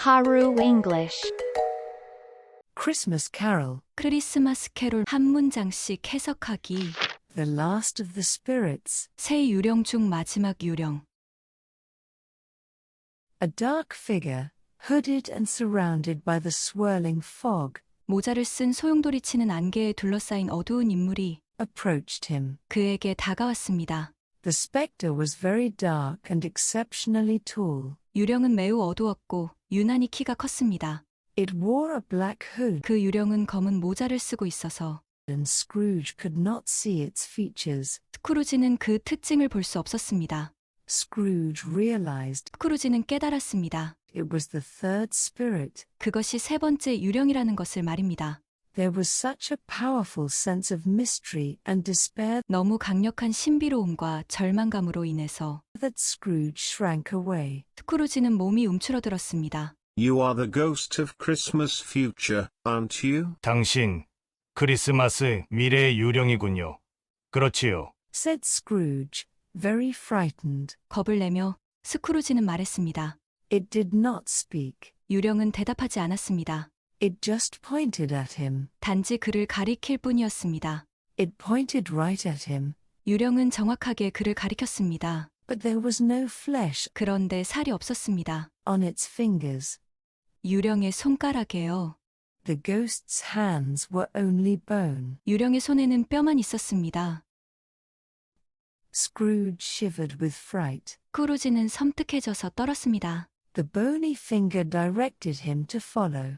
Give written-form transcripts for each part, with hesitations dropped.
Haru English. Christmas Carol, 크리스마스 캐롤 한 문장씩 해석하기. The Last of the Spirits. 새 유령 중 마지막 유령. A dark figure, hooded and surrounded by the swirling fog, 모자를 쓴 소용돌이치는 안개에 둘러싸인 어두운 인물이 approached him. 그에게 다가왔습니다. The spectre was very dark and exceptionally tall. 유령은 매우 어두웠고 유난히 키가 컸습니다. It wore a black hood, 그 유령은 검은 모자를 쓰고 있어서 and Scrooge could not see its features. 스크루지는 그 특징을 볼 수 없었습니다. Scrooge realized 스크루지는 깨달았습니다. it was the third spirit. 그것이 세 번째 유령이라는 것을 말입니다. There was such a powerful sense of mystery and despair 너무 강력한 신비로움과 절망감으로 인해서 that Scrooge shrank away. 스크루지는 몸이 움츠러들었습니다. You are the ghost of Christmas future, aren't you? 당신, 크리스마스 미래의 유령이군요. 그렇지요. Said Scrooge, very frightened. 겁을 내며 스크루지는 말했습니다. It did not speak. 유령은 대답하지 않았습니다. It just pointed at him. 단지 그를 가리킬 뿐이었습니다. It pointed right at him. 유령은 정확하게 그를 가리켰습니다. But there was no flesh 그런데 살이 없었습니다. on its fingers. 유령의 손가락에요. The ghost's hands were only bone. 유령의 손에는 뼈만 있었습니다. Scrooge shivered with fright. 스크루지는 섬뜩해져서 떨었습니다. The bony finger directed him to follow.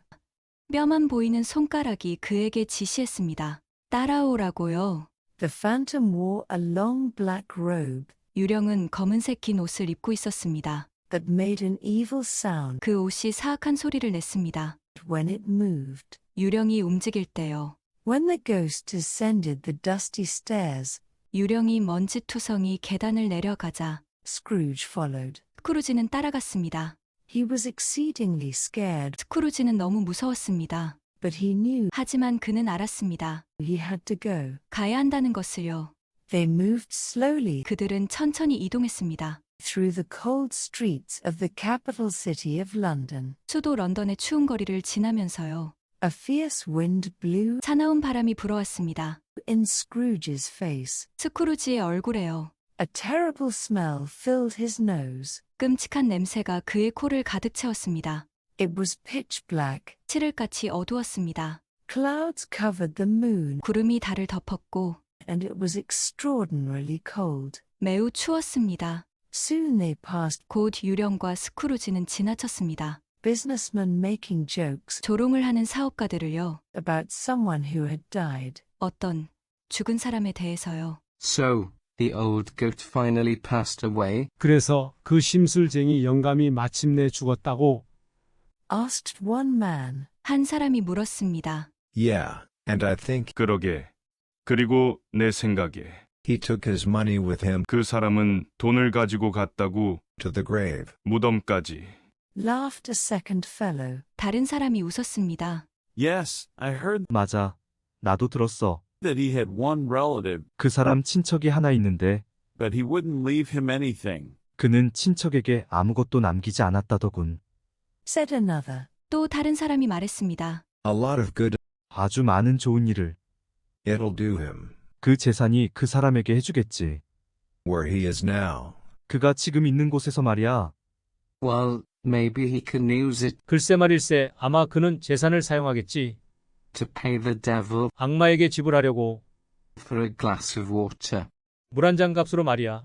뼈만 보이는 손가락이 그에게 지시했습니다. 따라오라고요. The phantom wore a long black robe 유령은 검은색 긴 옷을 입고 있었습니다. that made an evil sound 그 옷이 사악한 소리를 냈습니다. when it moved. 유령이 움직일 때요. When the ghost descended the dusty stairs, 유령이 먼지투성이 계단을 내려가자 Scrooge followed. 스크루지는 따라갔습니다. He was exceedingly scared, 스크루지는 너무 무서웠습니다. but he knew 하지만 그는 알았습니다. he had to go. 가야 한다는 것을요. They moved slowly 그들은 천천히 이동했습니다. through the cold streets of the capital city of London. 수도 런던의 추운 거리를 지나면서요. A fierce wind blew 차가운 바람이 불어왔습니다. in Scrooge's face. 스크루지의 얼굴에요. A terrible smell filled his nose. 끔찍한 냄새가 그의 코를 가득 채웠습니다. It was pitch black. 칠흑같이 어두웠습니다. Clouds covered the moon, 구름이 달을 덮었고 and it was extraordinarily cold. 매우 추웠습니다. Soon they passed 곧 유령과 스크루지는 지나쳤습니다. businessmen making jokes 조롱을 하는 사업가들을요. about someone who had died. 어떤 죽은 사람에 대해서요. So, the old goat finally passed away. 그래서 그 심술쟁이 영감이 마침내 죽었다고 Asked one man. 한 사람이 물었습니다. Yeah, and I think 그러게. 그리고 내 생각에 he took his money with him 그 사람은 돈을 가지고 갔다고 to the grave. 무덤까지. Laughed a second fellow. 다른 사람이 웃었습니다. Yes, I heard 맞아. 나도 들었어. that he had one relative, 그 사람 친척이 하나 있는데 but he wouldn't leave him anything. 그는 친척에게 아무것도 남기지 않았다더군. Said another. 또 다른 사람이 말했습니다. A lot of good 아주 많은 좋은 일을 it'll do him. 그 재산이 그 사람에게 해주겠지. Where he is now. 그가 지금 있는 곳에서 말이야. Well, maybe he can use it 글쎄 말일세 아마 그는 재산을 사용하겠지. to pay the devil 악마에게 지불하려고 for a glass of water. 물 한 잔 값으로 말이야.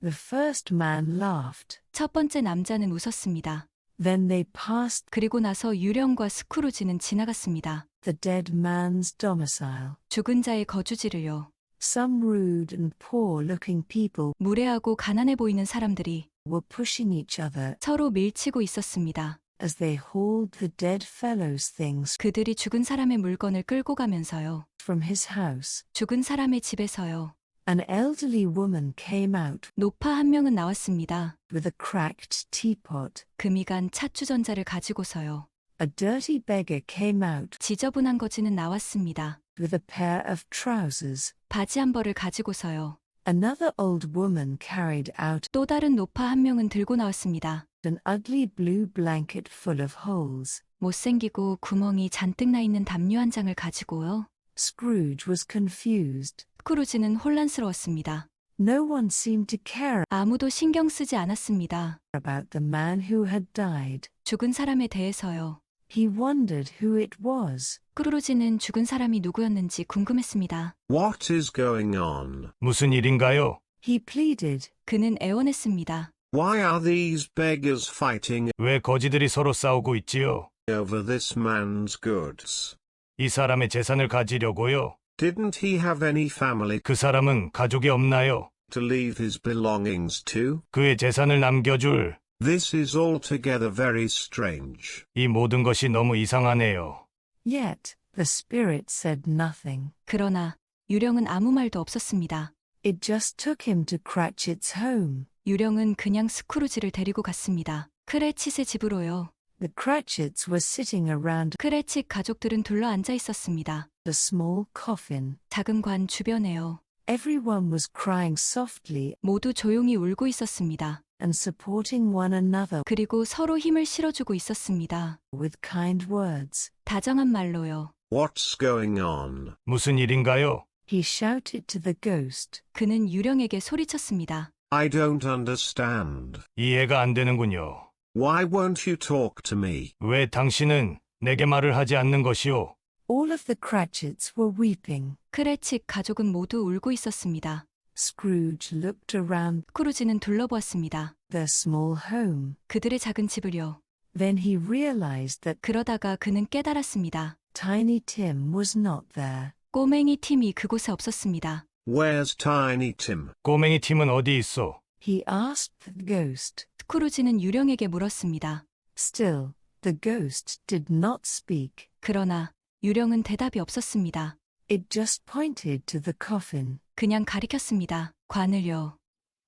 The first man laughed. 첫 번째 남자는 웃었습니다. Then they passed 그리고 나서 유령과 스크루지는 지나갔습니다. the dead man's domicile. 죽은 자의 거주지를요. Some rude and poor-looking people 무례하고 가난해 보이는 사람들이 were pushing each other 서로 밀치고 있었습니다. as they hauled the dead fellow's things 그들이 죽은 사람의 물건을 끌고 가면서요. from his house. 죽은 사람의 집에서요. An elderly woman came out 노파 한 명은 나왔습니다. with a cracked teapot. 금이 간 찻주전자를 가지고서요. A dirty beggar came out 지저분한 거지는 나왔습니다. with a pair of trousers. 바지 한 벌을 가지고서요. Another old woman carried out 또 다른 노파 한 명은 들고 나왔습니다. an ugly blue blanket full of holes. 못생기고 구멍이 잔뜩 나 있는 담요 한 장을 가지고요. Scrooge was confused. 스크루지는 혼란스러웠습니다. No one seemed to care 아무도 신경 쓰지 않았습니다. about the man who had died. 죽은 사람에 대해서요. He wondered who it was. 스크루지는 죽은 사람이 누구였는지 궁금했습니다. What is going on? 무슨 일인가요? He pleaded. 그는 애원했습니다. Why are these beggars fighting 왜 거지들이 서로 싸우고 있지요? over this man's goods? 이 사람의 재산을 가지려고요. Didn't he have any family 그 사람은 가족이 없나요? to leave his belongings to? 그의 재산을 남겨줄. This is altogether very strange. 이 모든 것이 너무 이상하네요. Yet, the spirit said nothing. 그러나 유령은 아무 말도 없었습니다. It just took him to Cratchit's home. 유령은 그냥 스크루지를 데리고 갔습니다. 크레칫의 집으로요. The Cratchits were sitting around 크레칫 가족들은 둘러 앉아 있었습니다. a small coffin. 작은 관 주변에요. Everyone was crying softly 모두 조용히 울고 있었습니다. and supporting one another 그리고 서로 힘을 실어주고 있었습니다. with kind words. 다정한 말로요. What's going on? 무슨 일인가요? He shouted to the ghost. 그는 유령에게 소리쳤습니다. I don't understand. 이해가 안 되는군요. Why won't you talk to me? 왜 당신은 내게 말을 하지 않는 것이오? All of the Cratchits were weeping. 크레칫 가족은 모두 울고 있었습니다. Scrooge looked around 스크루지는 둘러보았습니다. their small home. 그들의 작은 집을요. Then he realized that 그러다가 그는 깨달았습니다. Tiny Tim was not there. 꼬맹이 팀이 그곳에 없었습니다. Where's Tiny Tim? 꼬맹이 팀은 어디 있어? He asked the ghost. 스크루지는 유령에게 물었습니다. Still, the ghost did not speak. 그러나 유령은 대답이 없었습니다. It just pointed to the coffin. 그냥 가리켰습니다. 관을요.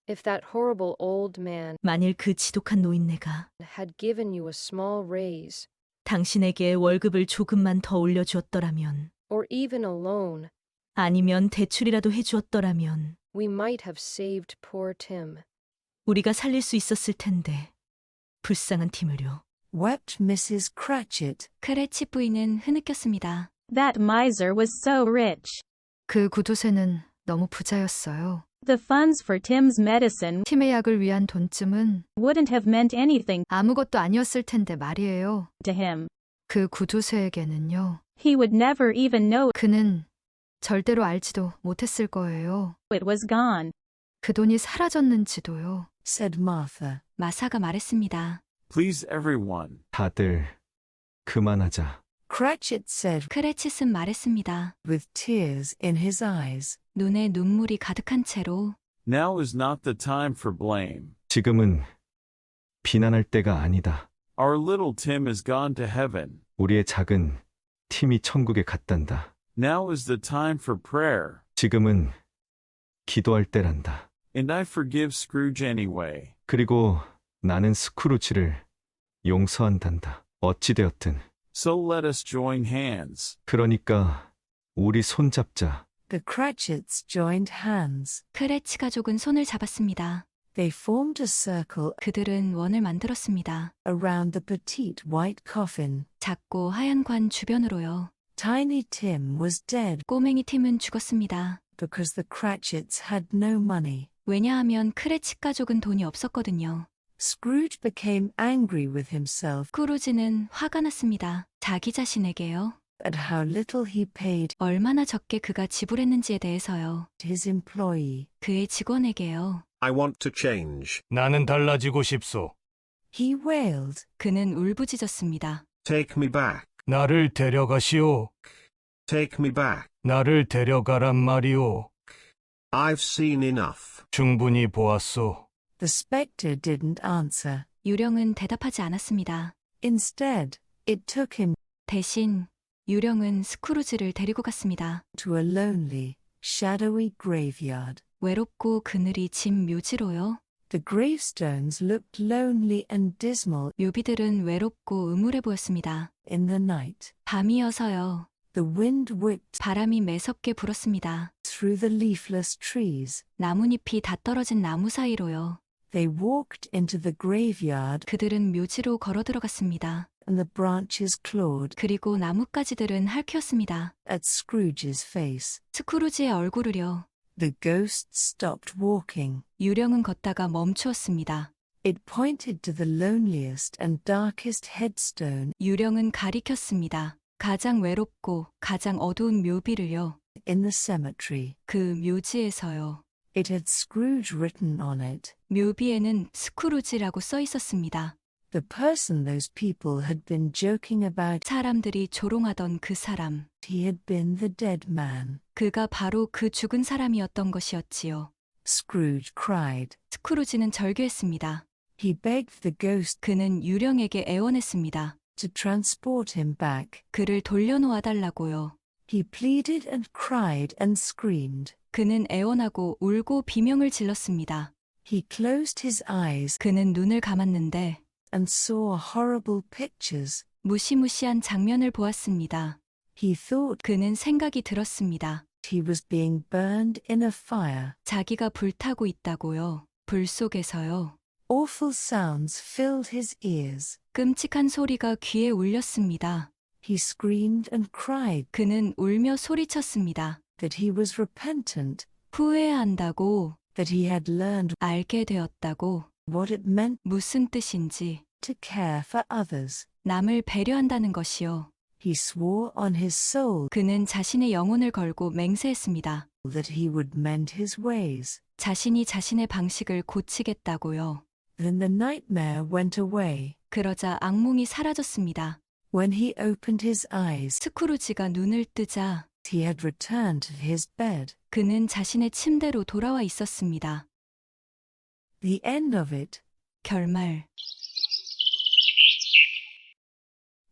If that horrible old man 만일 그 지독한 노인네가 had given you a small raise, 당신에게 월급을 조금만 더 올려주었더라면, or even a loan, 아니면 대출이라도 해주었더라면, we might have saved poor Tim. 우리가 살릴 수 있었을 텐데. 불쌍한 팀을요. Wept Mrs. Cratchit. 크레치 부인은 흐느꼈습니다. That miser was so rich. 그 구두쇠는 너무 부자였어요. The funds for Tim's medicine 팀의 약을 위한 돈쯤은 wouldn't have meant anything 아무것도 아니었을 텐데 말이에요. to him. 그 구두쇠에게는요. He would never even know 그는 절대로 알지도 못했을 거예요. it was gone. 그 돈이 사라졌는지도요. Said Martha. 마사가 말했습니다. Please everyone. 다들 그만하자. Cratchit said 크레칫은 말했습니다. with tears in his eyes. 눈에 눈물이 가득한 채로 Now is not the time for blame. 지금은 비난할 때가 아니다. Our little Tim has gone to heaven. 우리의 작은 팀이 천국에 갔단다. Now is the time for prayer. 지금은 기도할 때란다. And I forgive Scrooge anyway. 그리고 나는 스크루지를 용서한단다. 어찌되었든. So let us join hands. 그러니까 우리 손잡자. The Cratchits joined hands. 크레치 가족은 손을 잡았습니다. They formed a circle 그들은 원을 만들었습니다. around the petite white coffin. 작고 하얀 관 주변으로요. Tiny Tim was dead 꼬맹이 팀은 죽었습니다. because the Cratchits had no money. 왜냐하면 크레치 가족은 돈이 없었거든요. Scrooge became angry with himself 스크루지는 화가 났습니다. 자기 자신에게요. at how little he paid 얼마나 적게 그가 지불했는지에 대해서요. his employee. 그의 직원에게요. I want to change. 나는 달라지고 싶소. He wailed. 그는 울부짖었습니다. Take me back. 나를 데려가시오. Take me back. 나를 데려가란 말이오. I've seen enough. 충분히 보았소. The spectre didn't answer. 유령은 대답하지 않았습니다. Instead, it took him 대신 유령은 스크루지를 데리고 갔습니다. to a lonely, shadowy graveyard. 외롭고 그늘이 진 묘지로요. The gravestones looked lonely and dismal 묘비들은 외롭고 음울해 보였습니다. in the night. 밤이어서요. The wind whipped 바람이 매섭게 불었습니다. through the leafless trees. 나뭇잎이 다 떨어진 나무 사이로요. They walked into the graveyard, 그들은 묘지로 걸어 들어갔습니다. and the branches clawed 그리고 나뭇가지들은 핥혔습니다. at Scrooge's face. 스크루지의 얼굴을요. The ghost stopped walking. 유령은 걷다가 멈추었습니다. It pointed to the loneliest and darkest headstone 유령은 가리켰습니다. 가장 외롭고 가장 어두운 묘비를요. in the cemetery. 그 묘지에서요. It had Scrooge written on it. 묘비에는 스크루지라고 써 있었습니다. The person those people had been joking about, 사람들이 조롱하던 그 사람. he had been the dead man. 그가 바로 그 죽은 사람이었던 것이었지요. Scrooge cried. 스크루지는 절규했습니다. He begged the ghost 그는 유령에게 애원했습니다. to transport him back. 그를 돌려놓아 달라고요. He pleaded and cried and screamed. 그는 애원하고 울고 비명을 질렀습니다. He closed his eyes 그는 눈을 감았는데 and saw horrible pictures. 무시무시한 장면을 보았습니다. He thought 그는 생각이 들었습니다. he was being burned in a fire. 자기가 불타고 있다고요. 불 속에서요. Awful sounds filled his ears. 끔찍한 소리가 귀에 울렸습니다. He screamed and cried 그는 울며 소리쳤습니다. that he was repentant, 후회한다고, that he had learned 알게 되었다고, what it meant 무슨 뜻인지, to care for others. 남을 배려한다는 것이요. He swore on his soul 그는 자신의 영혼을 걸고 맹세했습니다. that he would mend his ways. 자신이 자신의 방식을 고치겠다고요. Then the nightmare went away. 그러자 악몽이 사라졌습니다. When he opened his eyes, 스크루지가 눈을 뜨자 he had returned to his bed. 그는 자신의 침대로 돌아와 있었습니다. The end of it. 결말.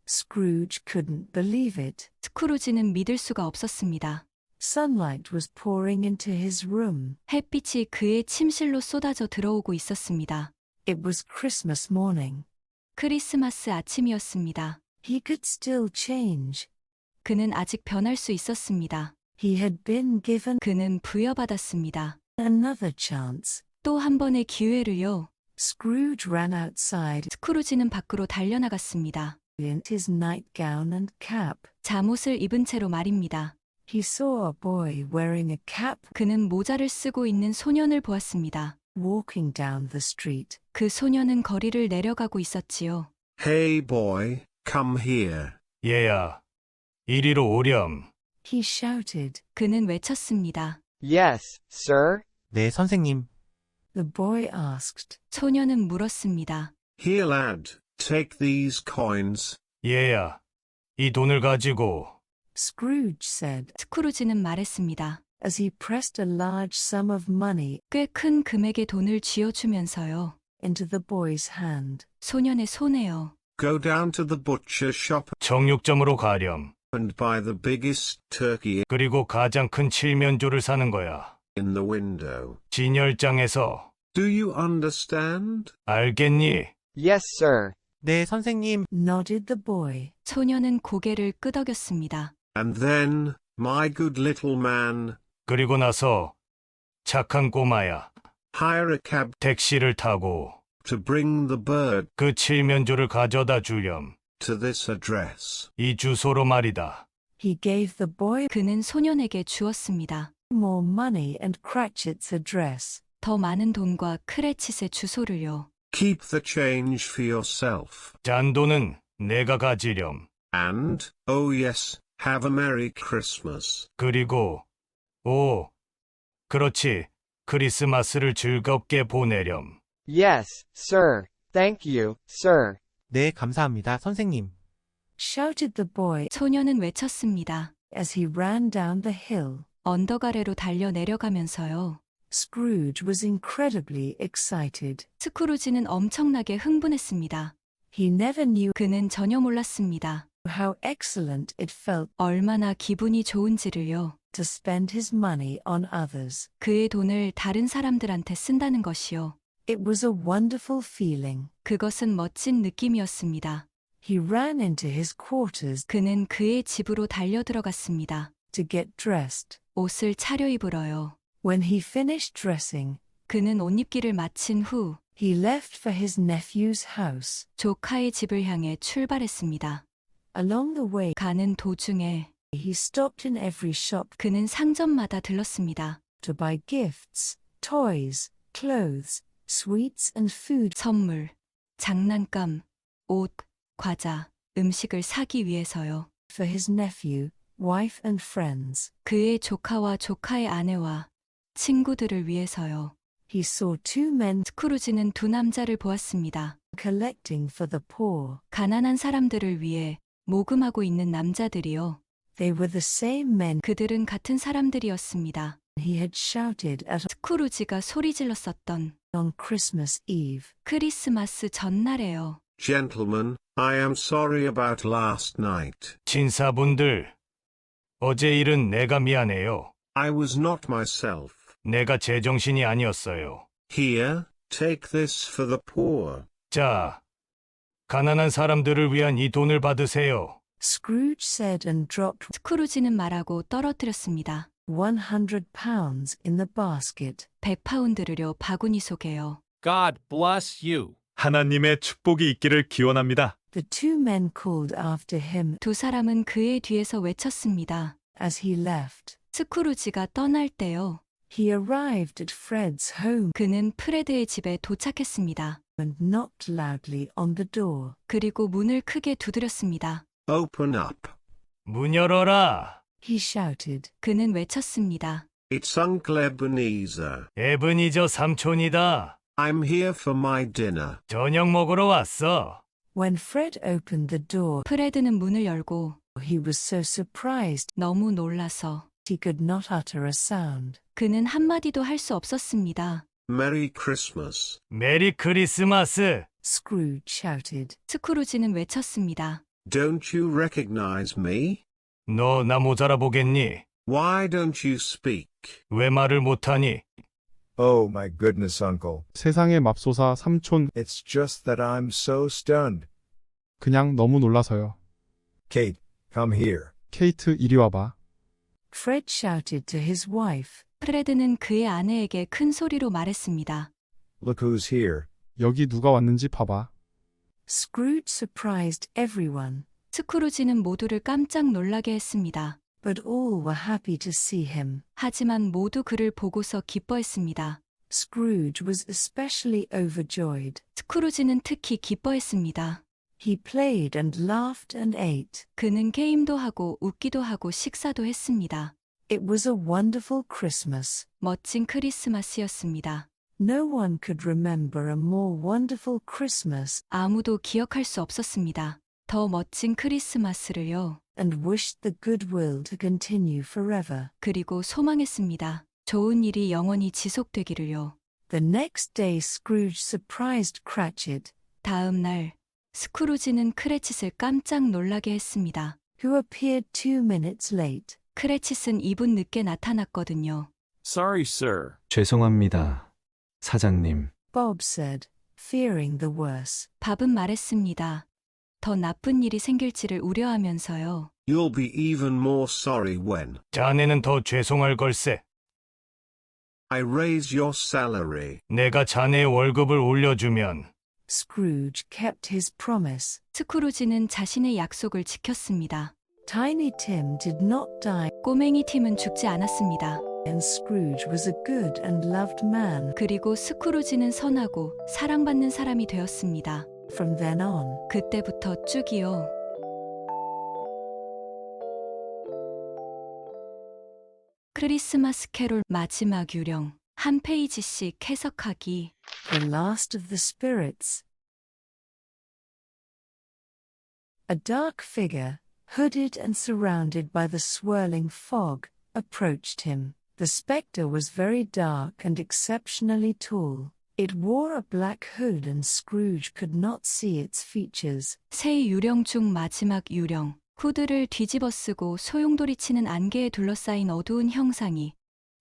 Scrooge couldn't believe it. 스크루지는 믿을 수가 없었습니다. Sunlight was pouring into his room. 햇빛이 그의 침실로 쏟아져 들어오고 있었습니다. It was Christmas morning. 크리스마스 아침이었습니다. He could still change. 그는 아직 변할 수 있었습니다. He had been given 그는 부여받았습니다. another chance. 또 한 번의 기회를요. Scrooge ran outside 스크루지는 밖으로 달려나갔습니다. in his nightgown and cap. 잠옷을 입은 채로 말입니다. He saw a boy wearing a cap 그는 모자를 쓰고 있는 소년을 보았습니다. walking down the street. 그 소년은 거리를 내려가고 있었지요. Hey boy, come here. 얘야, 이리로 오렴. He shouted. 그는 외쳤습니다. Yes, sir. 네, 선생님. The boy asked. 소년은 물었습니다. Here lad, take these coins. 얘야, 이 돈을 가지고. Scrooge said 스크루지는 말했습니다. as he pressed a large sum of money 꽤 큰 금액의 돈을 쥐어주면서요. into the boy's hand. 소년의 손에요. Go down to the butcher shop 정육점으로 가렴. and buy the biggest turkey 그리고 가장 큰 칠면조를 사는 거야. in the window. 진열장에서. Do you understand? 알겠니? Yes, sir. 네, 선생님. Nodded the boy. 소년은 고개를 끄덕였습니다. And then, my good little man, 그리고 나서 착한 꼬마야. hire a cab 택시를 타고 to bring the bird 그 칠면조를 가져다 주렴. to this address. 이 주소로 말이다. He gave the boy 그는 소년에게 주었습니다. more money and Cratchit's address. 더 많은 돈과 크레칫의 주소를요. Keep the change for yourself. 잔돈은 내가 가지렴. And, oh yes, have a Merry Christmas. 그리고 그렇지. 크리스마스를 즐겁게 보내렴. Yes, sir. Thank you, sir. 네, 감사합니다, 선생님. Shouted the boy 소년은 외쳤습니다. as he ran down the hill. 언덕 아래로 달려 내려가면서요. Scrooge was incredibly excited. 스크루지는 엄청나게 흥분했습니다. He never knew 그는 전혀 몰랐습니다. how excellent it felt 얼마나 기분이 좋은지를요. to spend his money on others. 그의 돈을 다른 사람들한테 쓴다는 것이요. It was a wonderful feeling. 그것은 멋진 느낌이었습니다. He ran into his quarters 그는 그의 집으로 달려 들어갔습니다. to get dressed. 옷을 차려입으러요. When he finished dressing, 그는 옷 입기를 마친 후 He left for his nephew's house. 조카의 집을 향해 출발했습니다. Along the way, 가는 도중에 he stopped in every shop 그는 상점마다 들렀습니다. to buy gifts, toys, clothes, sweets and food. 선물, 장난감, 옷, 과자, 음식을 사기 위해서요. For his nephew, wife and friends. 그의 조카와 조카의 아내와 친구들을 위해서요. He saw two men 스크루지는 두 남자를 보았습니다. collecting for the poor. 가난한 사람들을 위해 모금하고 있는 남자들이요. They were the same men 그들은 같은 사람들이었습니다. he had shouted at 스크루지가 소리 질렀었던 on Christmas Eve. 크리스마스 전날에요. Gentlemen, I am sorry about last night. 신사분들, 어제 일은 내가 미안해요. I was not myself. 내가 제정신이 아니었어요. Here, take this for the poor. 자, 가난한 사람들을 위한 이 돈을 받으세요. Scrooge said and dropped 스크루지는 말하고 떨어뜨렸습니다. £100 in the basket. 100파운드를요 바구니 속에요. God bless you. 하나님의 축복이 있기를 기원합니다. The two men called after him 두 사람은 그의 뒤에서 외쳤습니다. as he left. 스크루지가 떠날 때요. He arrived at Fred's home 그는 프레드의 집에 도착했습니다. and knocked loudly on the door. 그리고 문을 크게 두드렸습니다. Open up. 문 열어라. He shouted. 그는 외쳤습니다. It's Uncle Ebenezer. 에브니저 삼촌이다. I'm here for my dinner. 저녁 먹으러 왔어. When Fred opened the door, 프레드는 문을 열고 he was so surprised 너무 놀라서 he could not utter a sound. 그는 한마디도 할 수 없었습니다. Merry Christmas. 메리 크리스마스. Scrooge shouted. 스크루지는 외쳤습니다. Don't you recognize me? 너 나 못 알아보겠니? Why don't you speak? 왜 말을 못하니? Oh my goodness, Uncle. 세상의 맙소사 삼촌, It's just that I'm so stunned. 그냥 너무 놀라서요. Kate, come here. 케이트, 이리 와봐. Fred shouted to his wife. 프레드는 그의 아내에게 큰 소리로 말했습니다. Look who's here. 여기 누가 왔는지 봐봐. Scrooge surprised everyone, 스크루지는 모두를 깜짝 놀라게 했습니다. but all were happy to see him. 하지만 모두 그를 보고서 기뻐했습니다. Scrooge was especially overjoyed. 스크루지는 특히 기뻐했습니다. He played and laughed and ate. 그는 게임도 하고 웃기도 하고 식사도 했습니다. It was a wonderful Christmas. 멋진 크리스마스였습니다. No one could remember a more wonderful Christmas 아무도 기억할 수 없었습니다. 더 멋진 크리스마스를요. and wished the goodwill to continue forever. 그리고 소망했습니다. 좋은 일이 영원히 지속되기를요. The next day Scrooge surprised Cratchit, 다음 날 스크루지는 크레칫을 깜짝 놀라게 했습니다. who appeared 2 minutes late. 크레칫은 2분 늦게 나타났거든요. Sorry, sir. 죄송합니다, 사장님. Bob said, fearing the worst. 밥은 말했습니다. 더 나쁜 일이 생길지를 우려하면서요. You'll be even more sorry when 자네는 더 죄송할 걸세. I raise your salary. 내가 자네의 월급을 올려주면. Scrooge kept his promise. 스크루지는 자신의 약속을 지켰습니다. Tiny Tim did not die, 꼬맹이 팀은 죽지 않았습니다. and Scrooge was a good and loved man. 그리고 스크루지는 선하고 사랑받는 사람이 되었습니다. From then on, 그때부터 쭉이요. 크리스마스 캐롤 마지막 유령 한 페이지씩 해석하기. the last of the spirits. A dark figure, hooded and surrounded by the swirling fog, approached him. The spectre was very dark and exceptionally tall. It wore a black hood and Scrooge could not see its features. 새 유령 중 마지막 유령. 후드를 뒤집어 쓰고 소용돌이 치는 안개에 둘러싸인 어두운 형상이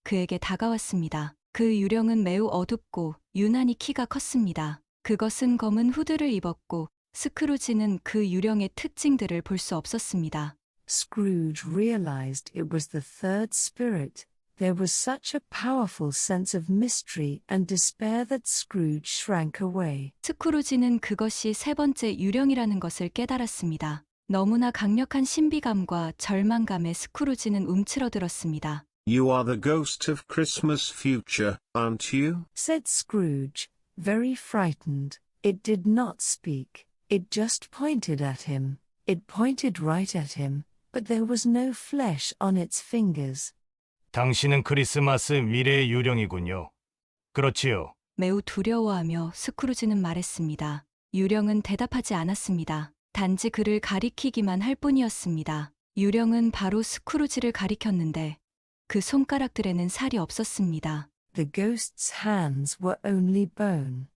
그에게 다가왔습니다. 그 유령은 매우 어둡고 유난히 키가 컸습니다. 그것은 검은 후드를 입었고 스크루지는 그 유령의 특징들을 볼 수 없었습니다. Scrooge realized it was the third spirit, There was such a powerful sense of mystery and despair that Scrooge shrank away. 스크루지는 그것이 세 번째 유령이라는 것을 깨달았습니다. 너무나 강력한 신비감과 절망감에 스크루지는 움츠러들었습니다. You are the ghost of Christmas future, aren't you? Said Scrooge, very frightened. It did not speak. It just pointed at him. It pointed right at him, but there was no flesh on its fingers. 당신은 크리스마스 미래의 유령이군요. 그렇지요. 매우 두려워하며 스크루지는 말했습니다. 유령은 대답하지 않았습니다. 단지 그를 가리키기만 할 뿐이었습니다. 유령은 바로 스크루지를 가리켰는데 그 손가락들에는 살이 없었습니다. The ghost's hands were only bone.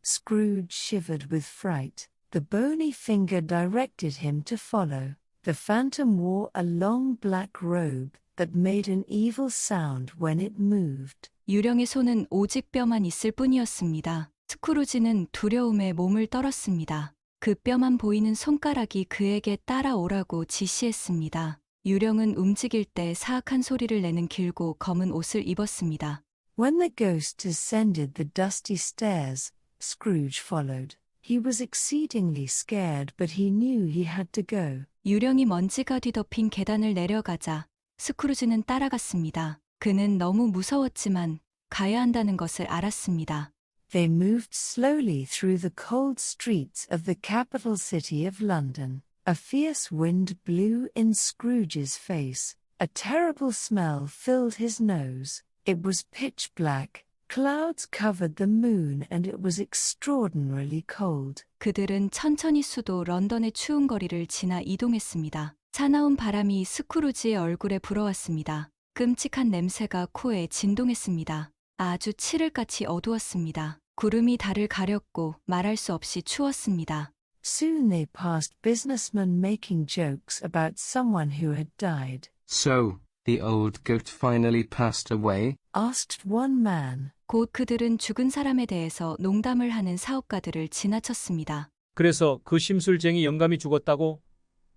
Scrooge shivered with fright. The bony finger directed him to follow. The phantom wore a long black robe that made an evil sound when it moved. 유령의 손은 오직 뼈만 있을 뿐이었습니다. 스크루지는 두려움에 몸을 떨었습니다. 그 뼈만 보이는 손가락이 그에게 따라오라고 지시했습니다. 유령은 움직일 때 사악한 소리를 내는 길고 검은 옷을 입었습니다. When the ghost descended the dusty stairs, Scrooge followed. He was exceedingly scared, but he knew he had to go. 유령이 먼지가 뒤덮인 계단을 내려가자 스크루지는 따라갔습니다. 그는 너무 무서웠지만 가야 한다는 것을 알았습니다. They moved slowly through the cold streets of the capital city of London. A fierce wind blew in Scrooge's face. A terrible smell filled his nose. It was pitch black. Clouds covered the moon and it was extraordinarily cold. 그들은 천천히 수도 런던의 추운 거리를 지나 이동했습니다. 차나운 바람이 스크루지의 얼굴에 불어왔습니다. 끔찍한 냄새가 코에 진동했습니다. 아주 칠흑같이 어두웠습니다. 구름이 달을 가렸고 말할 수 없이 추웠습니다. Soon they passed businessmen making jokes about someone who had died. So, the old goat finally passed away? Asked one man. 곧 그들은 죽은 사람에 대해서 농담을 하는 사업가들을 지나쳤습니다. 그래서 그 심술쟁이 영감이 죽었다고?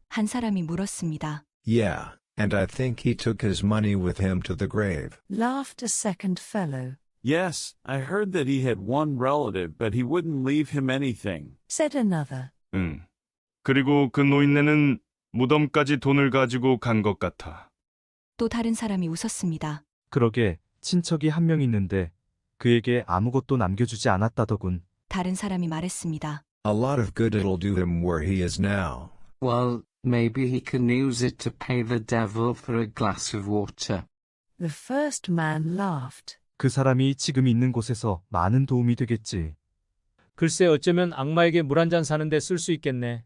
한 사람이 물었습니다. Yeah, and I think he took his money with him to the grave. Laughed a second fellow. Yes, I heard that he had one relative, but he wouldn't leave him anything. Said another. 그리고 그 노인네는 무덤까지 돈을 가지고 간 것 같아. 또 다른 사람이 웃었습니다. 그러게, 친척이 한 명 있는데 그에게 아무것도 남겨주지 않았다더군. 다른 사람이 말했습니다. A lot of good it'll do him where he is now. Well, maybe he can use it to pay the devil for a glass of water. The first man laughed. 그 사람이 지금 있는 곳에서 많은 도움이 되겠지. 글쎄 어쩌면 악마에게 물 한 잔 사는데 쓸 수 있겠네.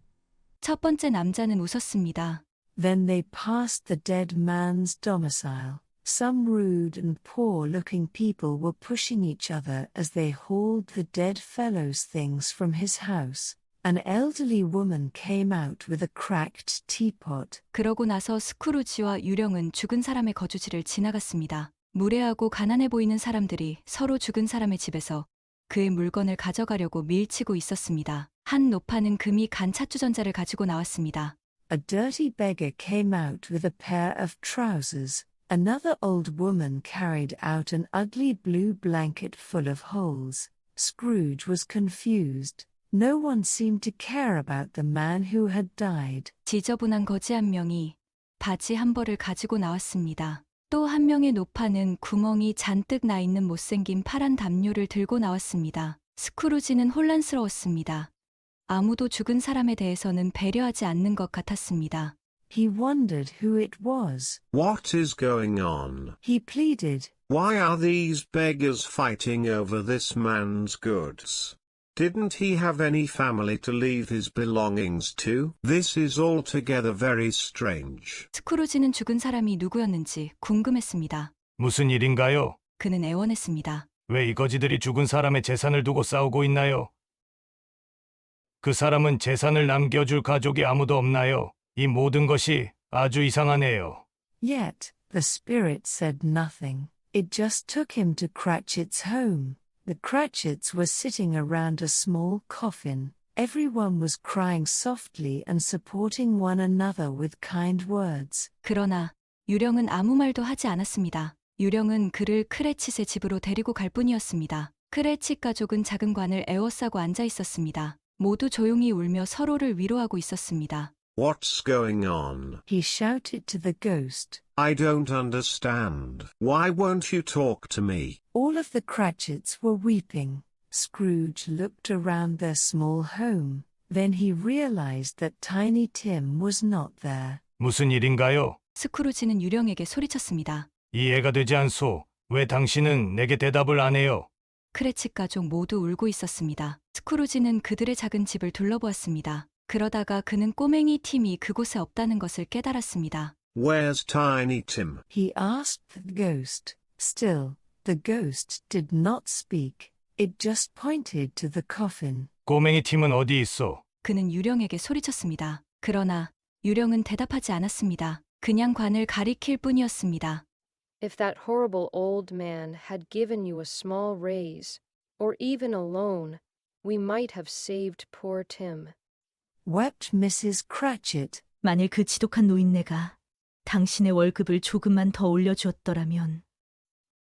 첫 번째 남자는 웃었습니다. Then they passed the dead man's domicile. Some rude and poor-looking people were pushing each other as they hauled the dead fellow's things from his house. An elderly woman came out with a cracked teapot. 그러고 나서 스크루지와 유령은 죽은 사람의 거주지를 지나갔습니다. 무례하고 가난해 보이는 사람들이 서로 죽은 사람의 집에서 그의 물건을 가져가려고 밀치고 있었습니다. 한 노파는 금이 간 찻주전자를 가지고 나왔습니다. A dirty beggar came out with a pair of trousers. Another old woman carried out an ugly blue blanket full of holes. Scrooge was confused. No one seemed to care about the man who had died. 지저분한 거지 한 명이 바지 한 벌을 가지고 나왔습니다. 또 한 명의 노파는 구멍이 잔뜩 나 있는 못생긴 파란 담요를 들고 나왔습니다. 스크루지는 혼란스러웠습니다. 아무도 죽은 사람에 대해서는 배려하지 않는 것 같았습니다. He wondered who it was. What is going on? He pleaded. Why are these beggars fighting over this man's goods? Didn't he have any family to leave his belongings to? This is altogether very strange. 스크루지는 죽은 사람이 누구였는지 궁금했습니다. 무슨 일인가요? 그는 애원했습니다. 왜 이 거지들이 죽은 사람의 재산을 두고 싸우고 있나요? 그 사람은 재산을 남겨줄 가족이 아무도 없나요? 이 모든 것이 아주 이상하네요. Yet, the spirit said nothing. It just took him to Cratchit's home. The Cratchits were sitting around a small coffin. Everyone was crying softly and supporting one another with kind words. 그러나 유령은 아무 말도 하지 않았습니다. 유령은 그를 크레칫의 집으로 데리고 갈 뿐이었습니다. 크레칫 가족은 작은 관을 에워싸고 앉아 있었습니다. 모두 조용히 울며 서로를 위로하고 있었습니다. What's going on? He shouted to the ghost. I don't understand. Why won't you talk to me? All of the Cratchits were weeping. Scrooge looked around their small home. Then he realized that Tiny Tim was not there. 무슨 일인가요? 스크루지는 유령에게 소리쳤습니다. 이해가 되지 않소. 왜 당신은 내게 대답을 안 해요? 크레칫 가족 모두 울고 있었습니다. 스크루지는 그들의 작은 집을 둘러보았습니다. 그러다가 그는 꼬맹이 팀이 그곳에 없다는 것을 깨달았습니다. Where's Tiny Tim? He asked the ghost. Still, the ghost did not speak. It just pointed to the coffin. 꼬맹이 팀은 어디 있어? 그는 유령에게 소리쳤습니다. 그러나 유령은 대답하지 않았습니다. 그냥 관을 가리킬 뿐이었습니다. If that horrible old man had given you a small raise, or even a loan, we might have saved poor Tim. Wept Mrs. Cratchit. 만일 그 지독한 노인네가 당신의 월급을 조금만 더 올려주었더라면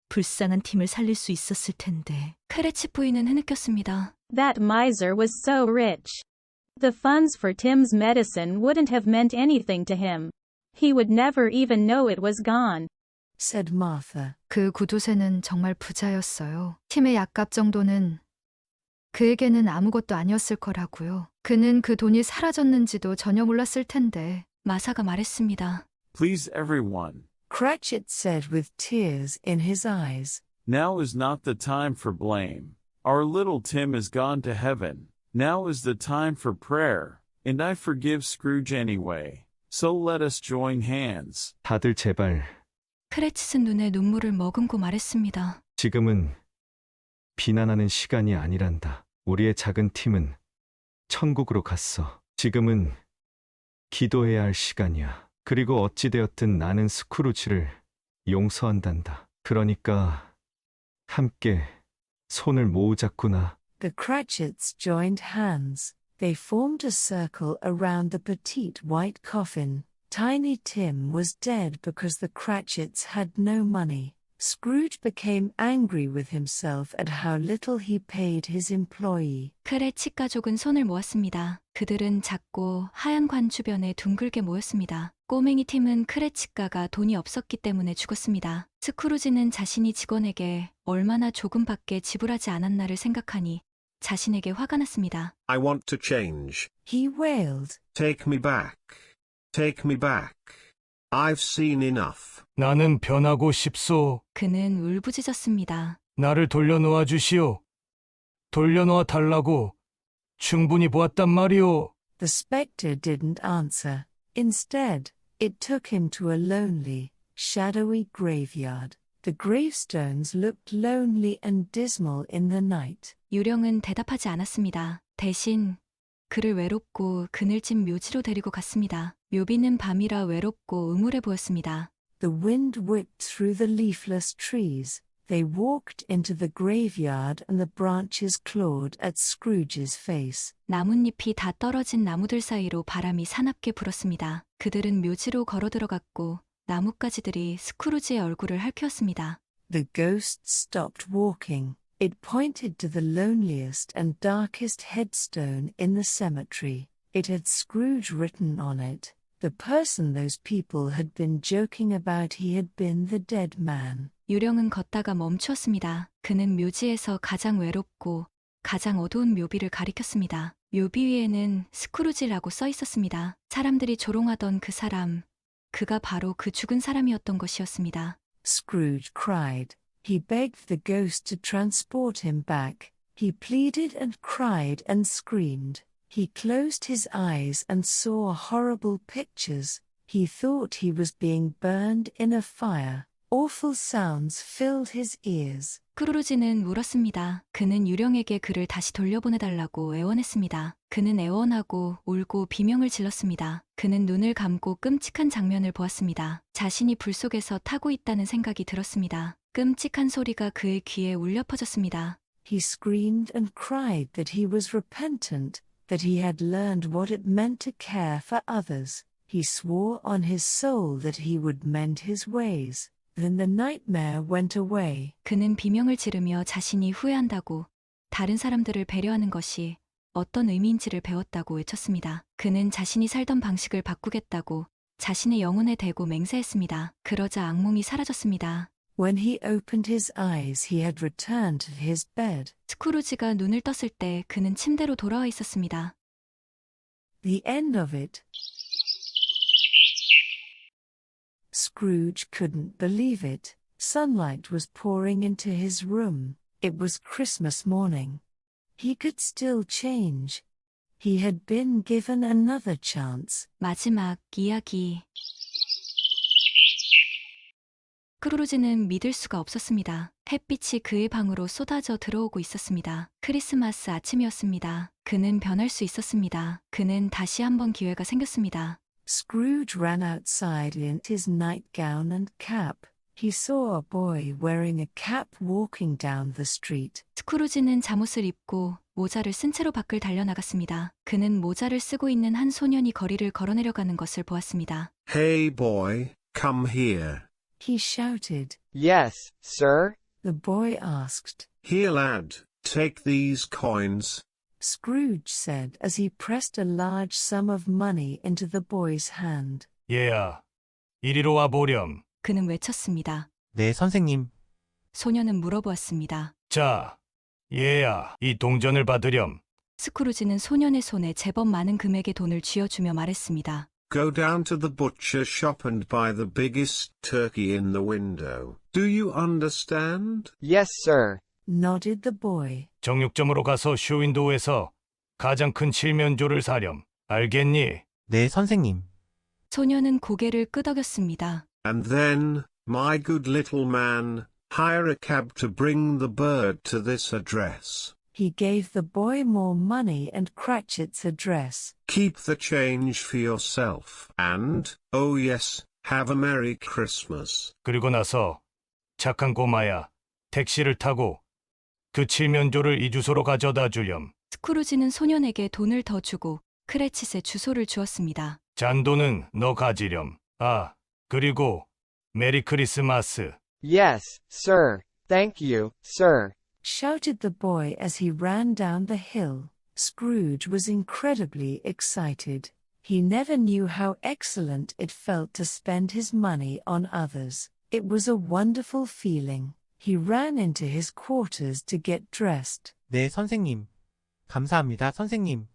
불쌍한 팀을 살릴 수 있었을 텐데. 크레칫 부인은 흐느꼈습니다. That miser was so rich. The funds for Tim's medicine wouldn't have meant anything to him. He would never even know it was gone. Said Martha. 그 구두쇠는 정말 부자였어요. 팀의 약값 정도는 그에게는 아무것도 아니었을 거라고요. 그는 그 돈이 사라졌는지도 전혀 몰랐을 텐데. 마사가 말했습니다. Please everyone. Cratchit said with tears in his eyes. Now is not the time for blame. Our little Tim is gone to heaven. Now is the time for prayer, and I forgive Scrooge anyway. So let us join hands. 다들 제발. 크레칫은 눈에 눈물을 머금고 말했습니다. 지금은 비난하는 시간이 아니란다. 우리의 작은 팀은 천국으로 갔어. 지금은 기도해야 할 시간이야. 그리고 어찌되었든 나는 스크루지를 용서한단다. 그러니까 함께 손을 모으자꾸나. The Cratchits joined hands. They formed a circle around the petite white coffin. Tiny Tim was dead because the Cratchits had no money. Scrooge became angry with himself at how little he paid his employee. 크레칫 가족은 손을 모았습니다. 그들은 작고 하얀 관 주변에 둥글게 모였습니다. 꼬맹이 팀은 크레칫가가 돈이 없었기 때문에 죽었습니다. 스크루지는 자신이 직원에게 얼마나 조금밖에 지불하지 않았나를 생각하니 자신에게 화가 났습니다. I want to change. He wailed. Take me back. Take me back. I've seen enough. 나는 변하고 싶소. 그는 울부짖었습니다. 나를 돌려놓아 주시오. 돌려놓아 달라고. 충분히 보았단 말이오. The spectre didn't answer. Instead, it took him to a lonely, shadowy graveyard. The gravestones looked lonely and dismal in the night. 유령은 대답하지 않았습니다. 대신 그를 외롭고 그늘진 묘지로 데리고 갔습니다. 묘비는 밤이라 외롭고 음울해 보였습니다. The wind whipped through the leafless trees. They walked into the graveyard and the branches clawed at Scrooge's face. 나뭇잎이 다 떨어진 나무들 사이로 바람이 사납게 불었습니다. 그들은 묘지로 걸어 들어갔고 나뭇가지들이 스크루지의 얼굴을 핥혔습니다. The ghost stopped walking. It pointed to the loneliest and darkest headstone in the cemetery. It had Scrooge written on it. The person those people had been joking about he had been the dead man. 유령은 걷다가 멈추었습니다. 그는 묘지에서 가장 외롭고 가장 어두운 묘비를 가리켰습니다. 묘비 위에는 스크루지라고 써 있었습니다. 사람들이 조롱하던 그 사람, 그가 바로 그 죽은 사람이었던 것이었습니다. Scrooge cried. He begged the ghost to transport him back. He pleaded and cried and screamed. He closed his eyes and saw horrible pictures. He thought he was being burned in a fire. Awful sounds filled his ears. 스크루지는 울었습니다. 그는 유령에게 그를 다시 돌려보내달라고 애원했습니다. 그는 애원하고 울고 비명을 질렀습니다. 그는 눈을 감고 끔찍한 장면을 보았습니다. 자신이 불 속에서 타고 있다는 생각이 들었습니다. 끔찍한 소리가 그의 귀에 울려 퍼졌습니다. He screamed and cried that he was repentant, that he had learned what it meant to care for others. He swore on his soul that he would mend his ways. Then the nightmare went away. 그는 비명을 지르며 자신이 후회한다고 다른 사람들을 배려하는 것이 어떤 의미인지를 배웠다고 외쳤습니다. 그는 자신이 살던 방식을 바꾸겠다고 자신의 영혼에 대고 맹세했습니다. 그러자 악몽이 사라졌습니다. When he opened his eyes, he had returned to his bed. 스크루지가 눈을 떴을 때 그는 침대로 돌아와 있었습니다. The end of it. Scrooge couldn't believe it. Sunlight was pouring into his room. It was Christmas morning. He could still change. He had been given another chance. 마지막 이야기. 스크루지는 믿을 수가 없었습니다. 햇빛이 그의 방으로 쏟아져 들어오고 있었습니다. 크리스마스 아침이었습니다. 그는 변할 수 있었습니다. 그는 다시 한번 기회가 생겼습니다. Scrooge ran outside in his nightgown and cap. He saw a boy wearing a cap walking down the street. 스크루지는 잠옷을 입고 모자를 쓴 채로 밖을 달려나갔습니다. 그는 모자를 쓰고 있는 한 소년이 거리를 걸어내려가는 것을 보았습니다. Hey boy, come here. He shouted. Yes, sir? The boy asked. Here lad, take these coins. Scrooge said as he pressed a large sum of money into the boy's hand. 얘야, 이리로 와 보렴. 그는 외쳤습니다. 네, 선생님. 소년은 물어보았습니다. 자, 얘야, 이 동전을 받으렴. 스크루지는 소년의 손에 제법 많은 금액의 돈을 쥐어주며 말했습니다. Go down to the butcher shop and buy the biggest turkey in the window. Do you understand? Yes, sir. Nodded the boy. 정육점으로 가서 쇼윈도우에서 가장 큰 칠면조를 사렴. 알겠니? 네, 선생님. 소년은 고개를 끄덕였습니다. And then, my good little man, hire a cab to bring the bird to this address. He gave the boy more money and Cratchit's address. Keep the change for yourself. And, oh yes, have a Merry Christmas. 그리고 나서 착한 꼬마야, 택시를 타고 그 칠면조를 이 주소로 가져다 주렴. 스크루지는 소년에게 돈을 더 주고 크레칫의 주소를 주었습니다. 잔돈은 너 가지렴. 아, 그리고 메리 크리스마스. Yes, sir. Thank you, sir. Shouted the boy as he ran down the hill. Scrooge was incredibly excited. He never knew how excellent it felt to spend his money on others. It was a wonderful feeling. He ran into his quarters to get dressed. 네, 선생님. 감사합니다, 선생님.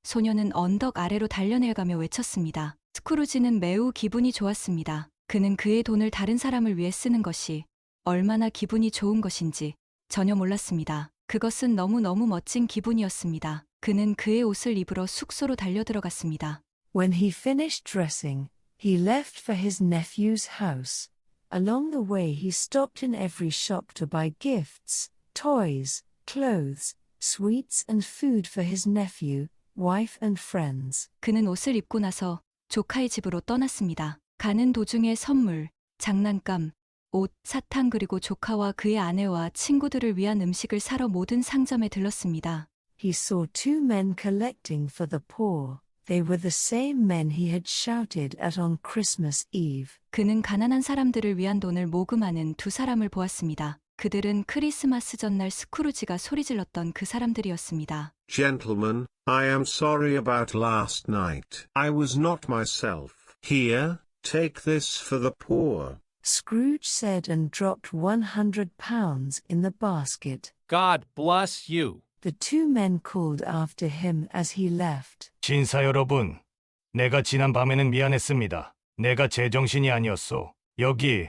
소년은 언덕 아래로 달려내려가며 외쳤습니다. 스크루지는 매우 기분이 좋았습니다. 그는 그의 돈을 다른 사람을 위해 쓰는 것이 얼마나 기분이 좋은 것인지 전혀 몰랐습니다. 그것은 너무너무 멋진 기분이었습니다. 그는 그의 옷을 입으러 숙소로 달려들어갔습니다. When he finished dressing, he left for his nephew's house. Along the way he stopped in every shop to buy gifts, toys, clothes, sweets and food for his nephew, wife and friends. 그는 옷을 입고 나서 조카의 집으로 떠났습니다. 가는 도중에 선물, 장난감, 옷, 사탕 그리고 조카와 그의 아내와 친구들을 위한 음식을 사러 모든 상점에 들렀습니다. He saw two men collecting for the poor. They were the same men he had shouted at on Christmas Eve. 그는 가난한 사람들을 위한 돈을 모금하는 두 사람을 보았습니다. 그들은 크리스마스 전날 스크루지가 소리질렀던 그 사람들이었습니다. Gentlemen, I am sorry about last night. I was not myself. Here, take this for the poor. Scrooge said and dropped £100 in the basket. God bless you. The two men called after him as he left. 신사 여러분, 내가 지난 밤에는 미안했습니다. 내가 제정신이 아니었소. 여기,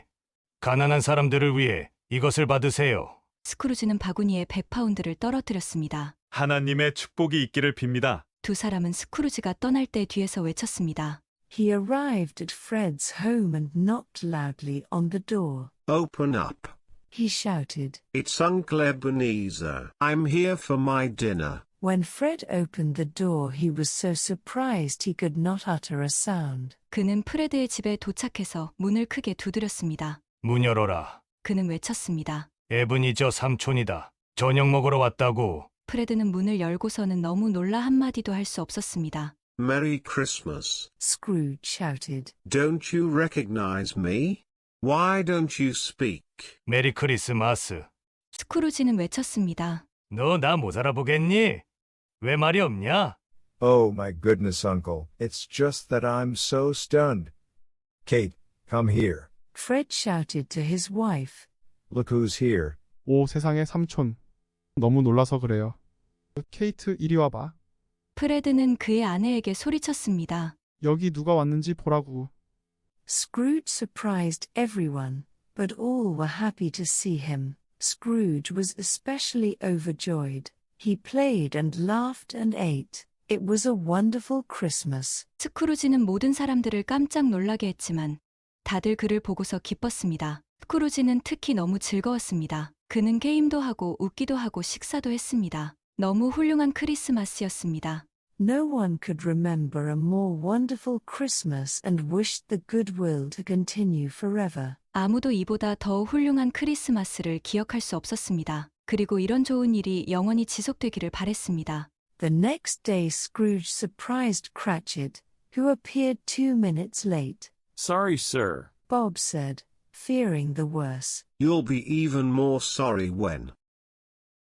가난한 사람들을 위해 이것을 받으세요. 스크루지는 바구니에 100파운드를 떨어뜨렸습니다. 하나님의 축복이 있기를 빕니다. 두 사람은 스크루지가 떠날 때 뒤에서 외쳤습니다. He arrived at Fred's home and knocked loudly on the door. Open up. He shouted. It's Uncle Ebenezer. I'm here for my dinner. When Fred opened the door, he was so surprised he could not utter a sound. 그는 프레드의 집에 도착해서 문을 크게 두드렸습니다. 문 열어라. 그는 외쳤습니다. 에브니저 삼촌이다. 저녁 먹으러 왔다고. 프레드는 문을 열고서는 너무 놀라 한마디도 할 수 없었습니다. Merry Christmas. Scrooge shouted. Don't you recognize me? Why don't you speak? 메리 크리스마스. 스크루지는 외쳤습니다. 너 나 못 알아보겠니? 왜 말이 없냐? Oh my goodness, Uncle. It's just that I'm so stunned. Kate, come here. Fred shouted to his wife. Look who's here. 오 세상에 삼촌. 너무 놀라서 그래요. 케이트 이리 와봐. 프레드는 그의 아내에게 소리쳤습니다. 여기 누가 왔는지 보라고. Scrooge surprised everyone, but all were happy to see him. Scrooge was especially overjoyed. He played and laughed and ate. It was a wonderful Christmas. 스크루지는 모든 사람들을 깜짝 놀라게 했지만 다들 그를 보고서 기뻤습니다. 스크루지는 특히 너무 즐거웠습니다. 그는 게임도 하고 웃기도 하고 식사도 했습니다. 너무 훌륭한 크리스마스였습니다. No one could remember a more wonderful Christmas and wished the goodwill to continue forever. 아무도 이보다 더 훌륭한 크리스마스를 기억할 수 없었습니다. 그리고 이런 좋은 일이 영원히 지속되기를 바랬습니다. The next day Scrooge surprised Cratchit, who appeared 2 minutes late. Sorry, sir. Bob said, fearing the worst. You'll be even more sorry when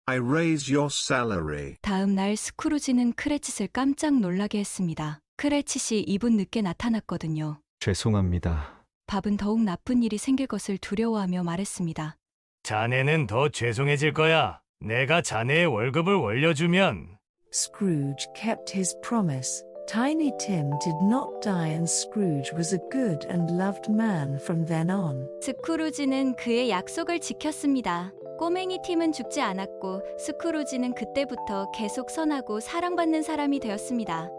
I raise your salary. 다음 날 스크루지는 크레칫을 깜짝 놀라게 했습니다. 크레칫이 2분 늦게 나타났거든요. 죄송합니다. 밥은 더욱 나쁜 일이 생길 것을 두려워하며 말했습니다. 자네는 더 죄송해질 거야. 내가 자네의 월급을 올려주면. Scrooge kept his promise. Tiny Tim did not die and Scrooge was a good and loved man from then on. 스크루지는 그의 약속을 지켰습니다. 꼬맹이 팀은 죽지 않았고 스크루지는 그때부터 계속 선하고 사랑받는 사람이 되었습니다.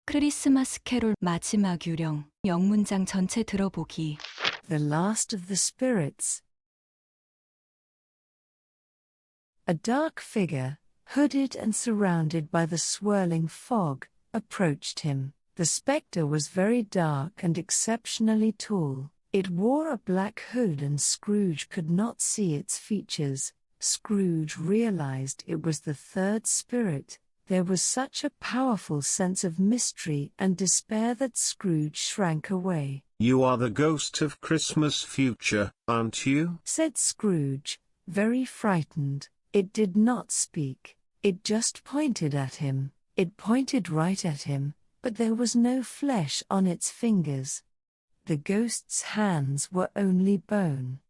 크리스마스 캐롤 마지막 유령 영문장 전체 들어보기. The last of the spirits. A dark figure, hooded and surrounded by the swirling fog, approached him. The spectre was very dark and exceptionally tall. It wore a black hood and Scrooge could not see its features. Scrooge realized it was the third spirit. There was such a powerful sense of mystery and despair that Scrooge shrank away. You are the ghost of Christmas future, aren't you? Said Scrooge, very frightened. It did not speak. It just pointed at him. It pointed right at him, but there was no flesh on its fingers. The ghost's hands were only bone.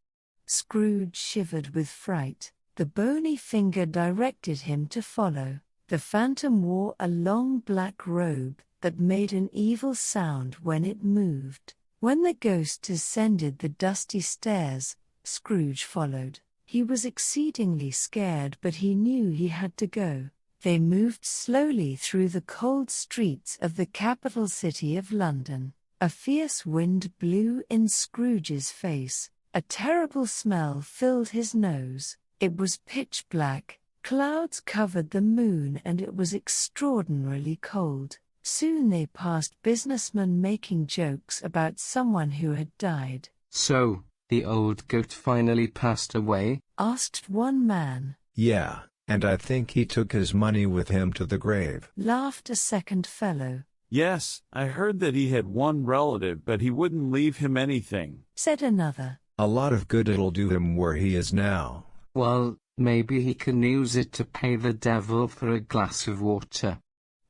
Scrooge shivered with fright. The bony finger directed him to follow. The phantom wore a long black robe that made an evil sound when it moved. When the ghost descended the dusty stairs, Scrooge followed. He was exceedingly scared, but he knew he had to go. They moved slowly through the cold streets of the capital city of London. A fierce wind blew in Scrooge's face. A terrible smell filled his nose. It was pitch black. Clouds covered the moon and it was extraordinarily cold. Soon they passed businessmen making jokes about someone who had died. So, the old goat finally passed away? Asked one man. Yeah, and I think he took his money with him to the grave. Laughed a second fellow. Yes, I heard that he had one relative, but he wouldn't leave him anything. Said another. A lot of good it'll do him where he is now. Well, maybe he can use it to pay the devil for a glass of water.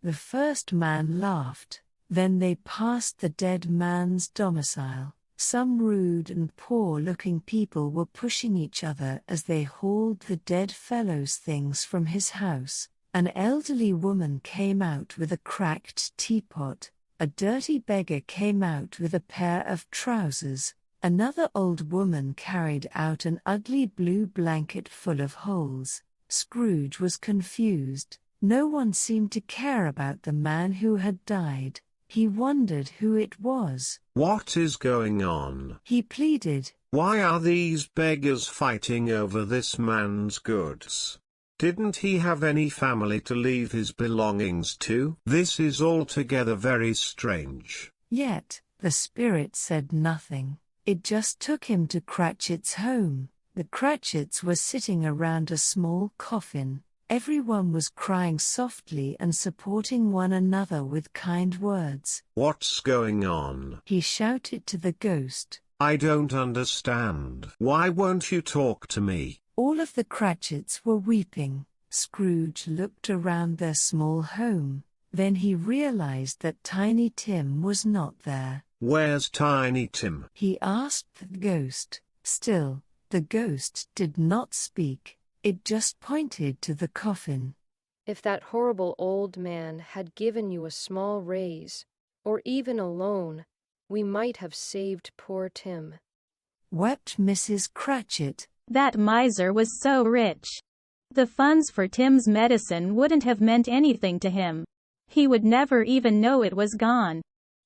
The first man laughed. Then they passed the dead man's domicile. Some rude and poor-looking people were pushing each other as they hauled the dead fellow's things from his house. An elderly woman came out with a cracked teapot. A dirty beggar came out with a pair of trousers. Another old woman carried out an ugly blue blanket full of holes. Scrooge was confused. No one seemed to care about the man who had died. He wondered who it was. What is going on? He pleaded. Why are these beggars fighting over this man's goods? Didn't he have any family to leave his belongings to? This is altogether very strange. Yet, the spirit said nothing. It just took him to Cratchit's home. The Cratchits were sitting around a small coffin. Everyone was crying softly and supporting one another with kind words. What's going on? He shouted to the ghost. I don't understand. Why won't you talk to me? All of the Cratchits were weeping. Scrooge looked around their small home. Then he realized that Tiny Tim was not there. Where's Tiny Tim? He asked the ghost. Still, the ghost did not speak. It just pointed to the coffin. If that horrible old man had given you a small raise, or even a loan, we might have saved poor Tim, wept Mrs. Cratchit. That miser was so rich. The funds for Tim's medicine wouldn't have meant anything to him. He would never even know it was gone,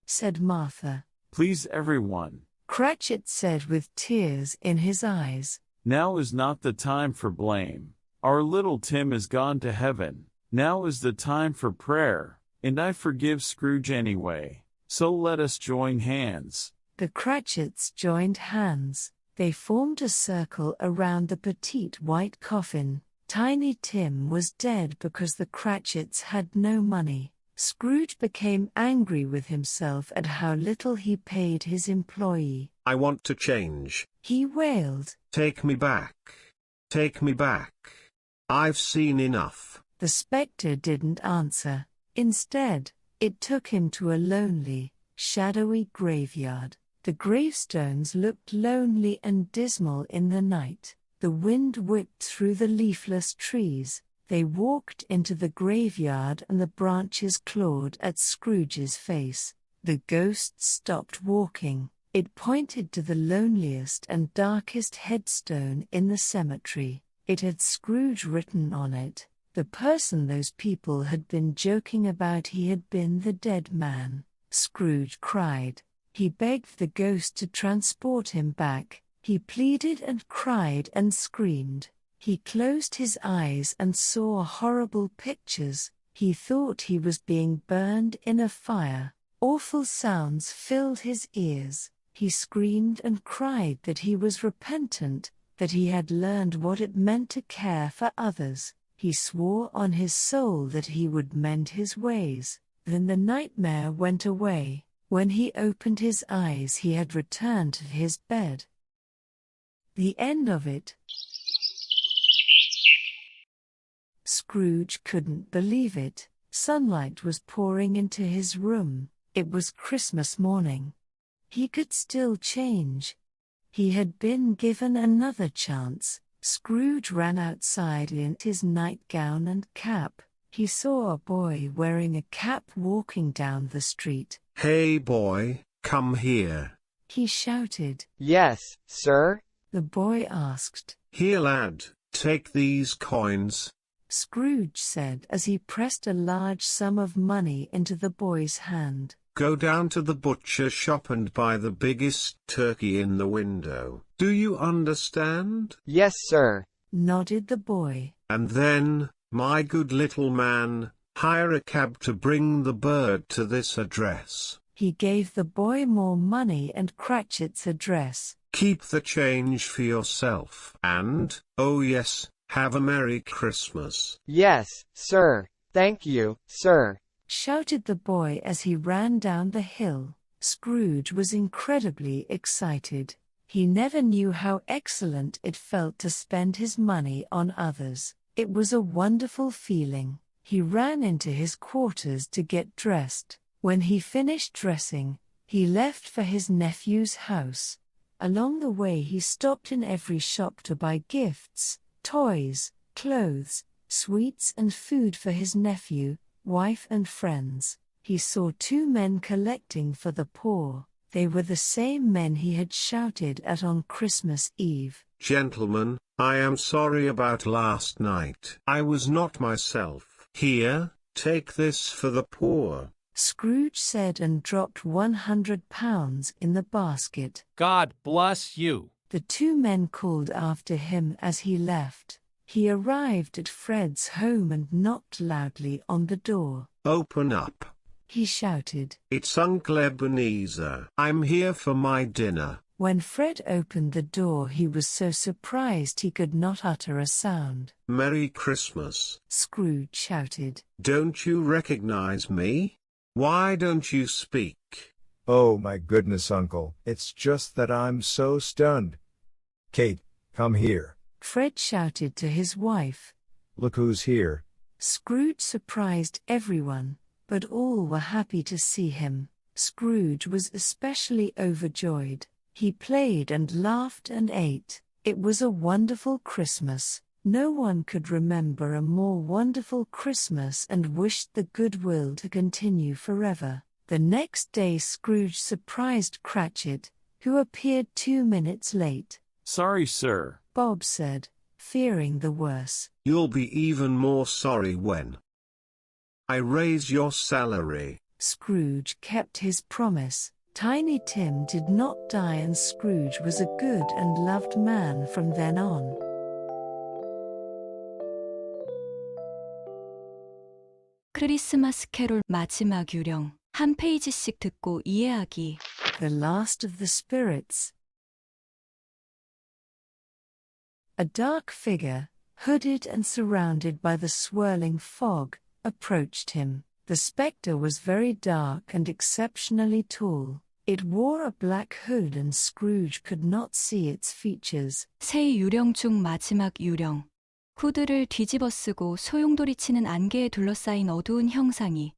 said Martha. Please everyone. Cratchit said with tears in his eyes. Now is not the time for blame. Our little Tim is gone to heaven. Now is the time for prayer, and I forgive Scrooge anyway. So let us join hands. The Cratchits joined hands. They formed a circle around the petite white coffin. Tiny Tim was dead because the Cratchits had no money. Scrooge became angry with himself at how little he paid his employee. I want to change, he wailed. Take me back. Take me back. I've seen enough. The spectre didn't answer. Instead, it took him to a lonely, shadowy graveyard. The gravestones looked lonely and dismal in the night. The wind whipped through the leafless trees. They walked into the graveyard and the branches clawed at Scrooge's face. The ghost stopped walking. It pointed to the loneliest and darkest headstone in the cemetery. It had Scrooge written on it. The person those people had been joking about, he had been the dead man. Scrooge cried. He begged the ghost to transport him back. He pleaded and cried and screamed. He closed his eyes and saw horrible pictures. He thought he was being burned in a fire. Awful sounds filled his ears. He screamed and cried that he was repentant, that he had learned what it meant to care for others. He swore on his soul that he would mend his ways. Then the nightmare went away. When he opened his eyes, he had returned to his bed. The end of it. Scrooge couldn't believe it. Sunlight was pouring into his room. It was Christmas morning. He could still change. He had been given another chance. Scrooge ran outside in his nightgown and cap. He saw a boy wearing a cap walking down the street. Hey boy, come here, he shouted. Yes, sir? The boy asked. Here lad, take these coins, Scrooge said as he pressed a large sum of money into the boy's hand. Go down to the butcher shop and buy the biggest turkey in the window. Do you understand? Yes, sir, nodded the boy. And then, my good little man, hire a cab to bring the bird to this address. He gave the boy more money and Cratchit's address. Keep the change for yourself. And, oh yes, have a Merry Christmas. Yes, sir. Thank you, sir, shouted the boy as he ran down the hill. Scrooge was incredibly excited. He never knew how excellent it felt to spend his money on others. It was a wonderful feeling. He ran into his quarters to get dressed. When he finished dressing, he left for his nephew's house. Along the way he stopped in every shop to buy gifts, toys, clothes, sweets and food for his nephew, wife and friends. He saw two men collecting for the poor. They were the same men he had shouted at on Christmas Eve. Gentlemen, I am sorry about last night. I was not myself. Here, take this for the poor, Scrooge said and dropped £100 in the basket. God bless you. The two men called after him as he left. He arrived at Fred's home and knocked loudly on the door. Open up, he shouted. It's Uncle Ebenezer. I'm here for my dinner. When Fred opened the door, he was so surprised he could not utter a sound. Merry Christmas. Scrooge shouted. Don't you recognize me? Why don't you speak? Oh my goodness, Uncle, it's just that I'm so stunned. Kate, come here. Fred shouted to his wife. Look who's here. Scrooge surprised everyone, but all were happy to see him. Scrooge was especially overjoyed. He played and laughed and ate. It was a wonderful Christmas. No one could remember a more wonderful Christmas and wished the goodwill to continue forever. The next day Scrooge surprised Cratchit, who appeared 2 minutes late. Sorry, sir, Bob said, fearing the worst. You'll be even more sorry when I raise your salary. Scrooge kept his promise. Tiny Tim did not die, and Scrooge was a good and loved man from then on. 크리스마스 캐롤 마지막 유령. 한 페이지씩 듣고 이해하기. The Last of the Spirits. A dark figure, hooded and surrounded by the swirling fog, approached him. The spectre was very dark and exceptionally tall. It wore a black hood and Scrooge could not see its features. 새 유령 중 마지막 유령. 후드를 뒤집어 쓰고 소용돌이치는 안개에 둘러싸인 어두운 형상이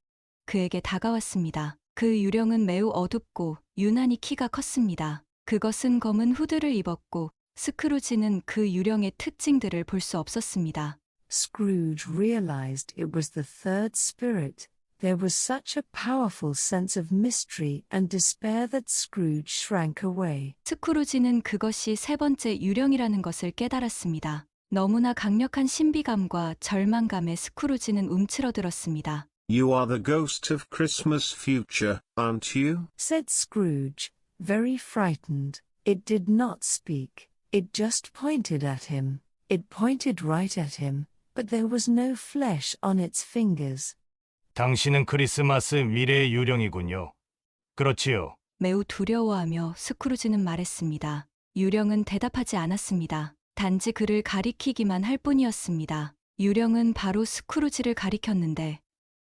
그에게 다가왔습니다. 그 유령은 매우 어둡고 유난히 키가 컸습니다. 그것은 검은 후드를 입었고 스크루지는 그 유령의 특징들을 볼 수 없었습니다. Scrooge realized it was the third spirit. There was such a powerful sense of mystery and despair that Scrooge shrank away. 스크루지는 그것이 세 번째 유령이라는 것을 깨달았습니다. 너무나 강력한 신비감과 절망감에 스크루지는 움츠러들었습니다. You are the ghost of Christmas future, aren't you? Said Scrooge, very frightened. It did not speak. It just pointed at him. It pointed right at him, but there was no flesh on its fingers. 당신은 크리스마스 미래의 유령이군요. 그렇지요. 매우 두려워하며 스크루지는 말했습니다. 유령은 대답하지 않았습니다. 단지 그를 가리키기만 할 뿐이었습니다. 유령은 바로 스크루지를 가리켰는데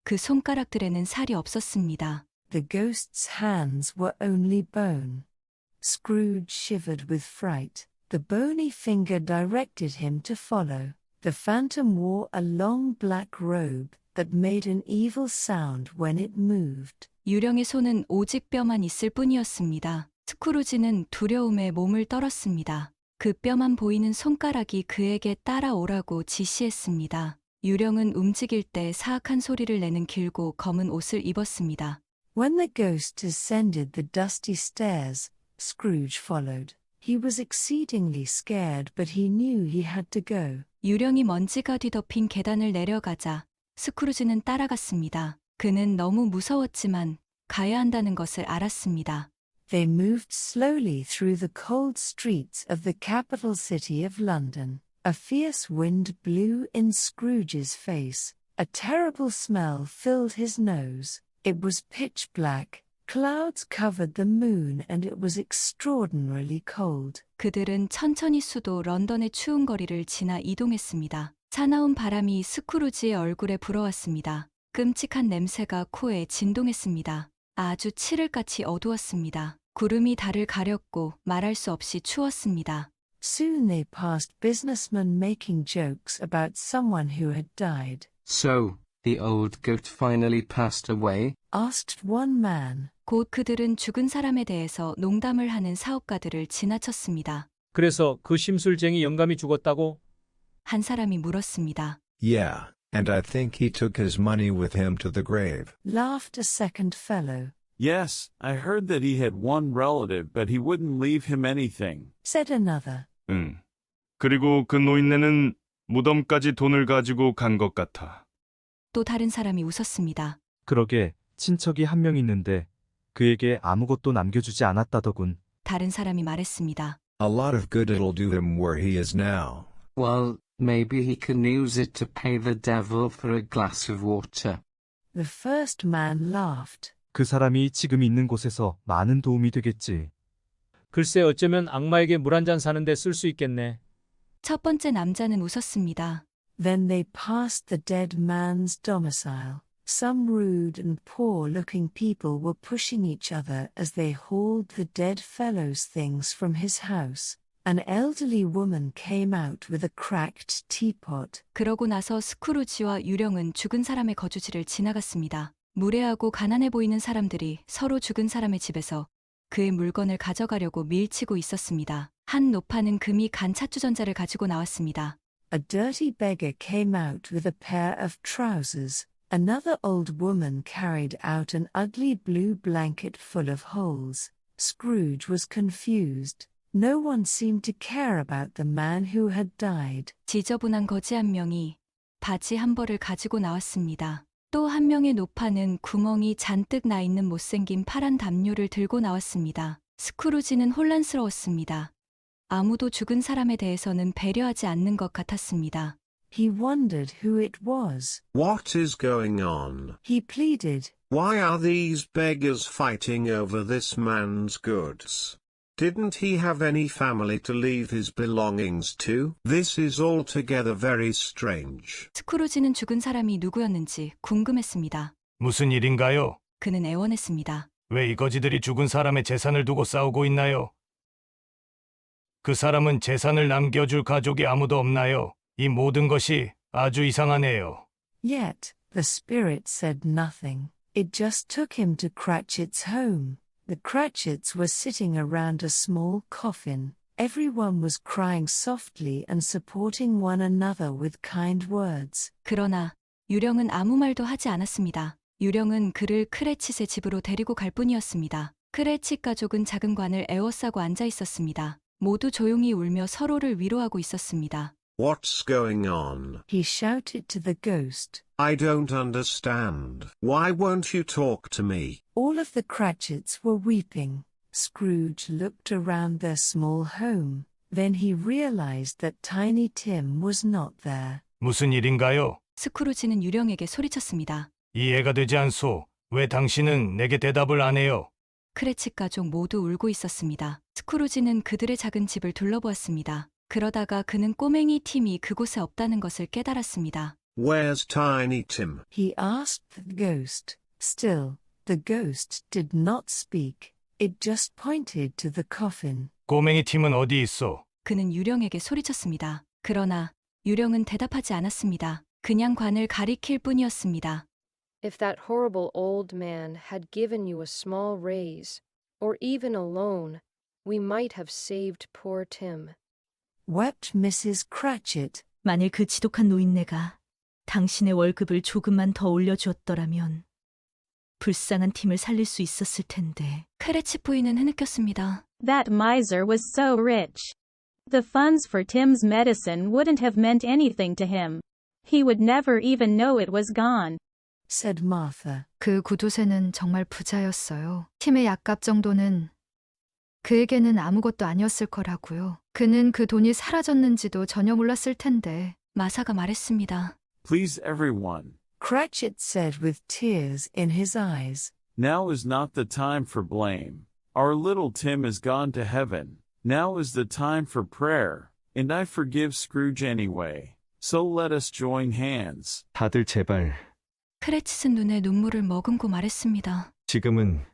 그 손가락들에는 살이 없었습니다. The ghost's hands were only bone. Scrooge shivered with fright. The bony finger directed him to follow. The phantom wore a long black robe that made an evil sound when it moved. 유령의 손은 오직 뼈만 있을 뿐이었습니다. 스크루지는 두려움에 몸을 떨었습니다. 그 뼈만 보이는 손가락이 그에게 따라오라고 지시했습니다. 유령은 움직일 때 사악한 소리를 내는 길고 검은 옷을 입었습니다. When the ghost descended the dusty stairs, Scrooge followed. He was exceedingly scared, but he knew he had to go. 유령이 먼지가 뒤덮인 계단을 내려가자 스크루지는 따라갔습니다. 그는 너무 무서웠지만 가야 한다는 것을 알았습니다. They moved slowly through the cold streets of the capital city of London. A fierce wind blew in Scrooge's face. A terrible smell filled his nose. It was pitch black. Clouds covered the moon and it was extraordinarily cold. 그들은 천천히 수도 런던의 추운 거리를 지나 이동했습니다. 차나운 바람이 스크루지의 얼굴에 불어왔습니다. 끔찍한 냄새가 코에 진동했습니다. 아주 칠흑같이 어두웠습니다. 구름이 달을 가렸고 말할 수 없이 추웠습니다. Soon they passed businessmen making jokes about someone who had died. So, the old goat finally passed away? Asked one man. 곧 그들은 죽은 사람에 대해서 농담을 하는 사업가들을 지나쳤습니다. 그래서 그 심술쟁이 영감이 죽었다고? 한 사람이 물었습니다. Yeah, and I think he took his money with him to the grave. Laughed a second fellow. Yes, I heard that he had one relative, but he wouldn't leave him anything. Said another. 그리고 그 노인네는 무덤까지 돈을 가지고 간 것 같아. 또 다른 사람이 웃었습니다. 그러게, 친척이 한 명 있는데 그에게 아무것도 남겨주지 않았다더군. 다른 사람이 말했습니다. A lot of good it'll do him where he is now. Well, maybe he can use it to pay the devil for a glass of water. The first man laughed. 그 사람이 지금 있는 곳에서 많은 도움이 되겠지. 글쎄 어쩌면 악마에게 물 한 잔 사는데 쓸 수 있겠네. 첫 번째 남자는 웃었습니다. Then they passed the dead man's domicile. Some rude and poor-looking people were pushing each other as they hauled the dead fellow's things from his house. An elderly woman came out with a cracked teapot. 그러고 나서 스크루지와 유령은 죽은 사람의 거주지를 지나갔습니다. 무례하고 가난해 보이는 사람들이 서로 죽은 사람의 집에서 그의 물건을 가져가려고 밀치고 있었습니다. 한 노파는 금이 간 찻주전자를 가지고 나왔습니다. A dirty beggar came out with a pair of trousers. Another old woman carried out an ugly blue blanket full of holes. Scrooge was confused. No one seemed to care about the man who had died. 지저분한 거지 한 명이 바지 한 벌을 가지고 나왔습니다. 또 한 명의 노파는 구멍이 잔뜩 나 있는 못생긴 파란 담요를 들고 나왔습니다. 스크루지는 혼란스러웠습니다. 아무도 죽은 사람에 대해서는 배려하지 않는 것 같았습니다. He wondered who it was. What is going on? He pleaded. Why are these beggars fighting over this man's goods? Didn't he have any family to leave his belongings to? This is altogether very strange. 스크루지는 죽은 사람이 누구였는지 궁금했습니다. 무슨 일인가요? 그는 애원했습니다. 왜 이 거지들이 죽은 사람의 재산을 두고 싸우고 있나요? 그 사람은 재산을 남겨줄 가족이 아무도 없나요? 이 모든 것이 아주 이상하네요. Yet, the spirit said nothing. It just took him to Cratchit's home. The Cratchits were sitting around a small coffin. Everyone was crying softly and supporting one another with kind words. 그러나 유령은 아무 말도 하지 않았습니다. 유령은 그를 크레칫의 집으로 데리고 갈 뿐이었습니다. 크레칫 가족은 작은 관을 에워싸고 앉아 있었습니다. 모두 조용히 울며 서로를 위로하고 있었습니다. What's going on? He shouted to the ghost. I don't understand. Why won't you talk to me? All of the Cratchits were weeping. Scrooge looked around their small home. Then he realized that Tiny Tim was not there. 무슨 일인가요? 스크루지는 유령에게 소리쳤습니다. 이해가 되지 않소. 왜 당신은 내게 대답을 안 해요? 크레칫 가족 모두 울고 있었습니다. 스크루지는 그들의 작은 집을 둘러보았습니다. 그러다가 그는 꼬맹이 팀이 그곳에 없다는 것을 깨달았습니다. Where's Tiny Tim? He asked the ghost. Still, the ghost did not speak. It just pointed to the coffin. 꼬맹이 팀은 어디 있어? 그는 유령에게 소리쳤습니다. 그러나 유령은 대답하지 않았습니다. 그냥 관을 가리킬 뿐이었습니다. If that horrible old man had given you a small raise, or even a loan, we might have saved poor Tim. Wept Mrs. Cratchit. 만일 그 지독한 노인네가 당신의 월급을 조금만 더 올려주었더라면 불쌍한 팀을 살릴 수 있었을 텐데. 크레칫 부인은 흐느꼈습니다. That miser was so rich. The funds for Tim's medicine wouldn't have meant anything to him. He would never even know it was gone. said Martha. 그 구두쇠는 정말 부자였어요. 팀의 약값 정도는 그에게는 아무것도 아니었을 거라고요. 그는 그 돈이 사라졌는지도 전혀 몰랐을 텐데. 마사가 말했습니다. Please everyone. Cratchit said with tears in his eyes. Now is not the time for blame. Our little Tim is gone to heaven. Now is the time for prayer, and I forgive Scrooge anyway. So let us join hands. 다들 제발. 크레칫은 눈에 눈물을 머금고 말했습니다. 지금은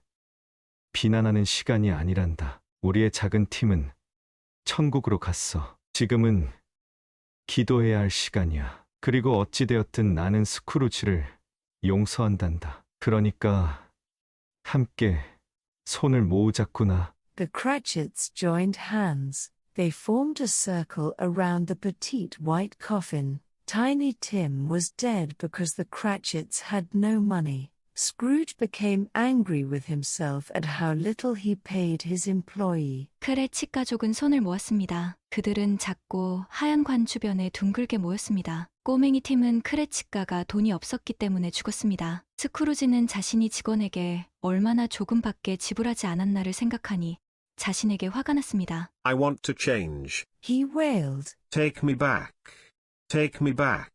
비난하는 시간이 아니란다. 우리의 작은 팀은 천국으로 갔어. 지금은 기도해야 할 시간이야. 그리고 어찌되었든 나는 스크루지를 용서한단다. 그러니까 함께 손을 모으자꾸나. The Cratchits joined hands. They formed a circle around the petite white coffin. Tiny Tim was dead because the Cratchits had no money. Scrooge became angry with himself at how little he paid his employee. 크레칫 가족은 손을 모았습니다. 그들은 작고 하얀 관 주변에 둥글게 모였습니다. 꼬맹이 팀은 크레칫가가 돈이 없었기 때문에 죽었습니다. 스크루지는 자신이 직원에게 얼마나 조금밖에 지불하지 않았나를 생각하니 자신에게 화가 났습니다. I want to change. He wailed. Take me back. Take me back.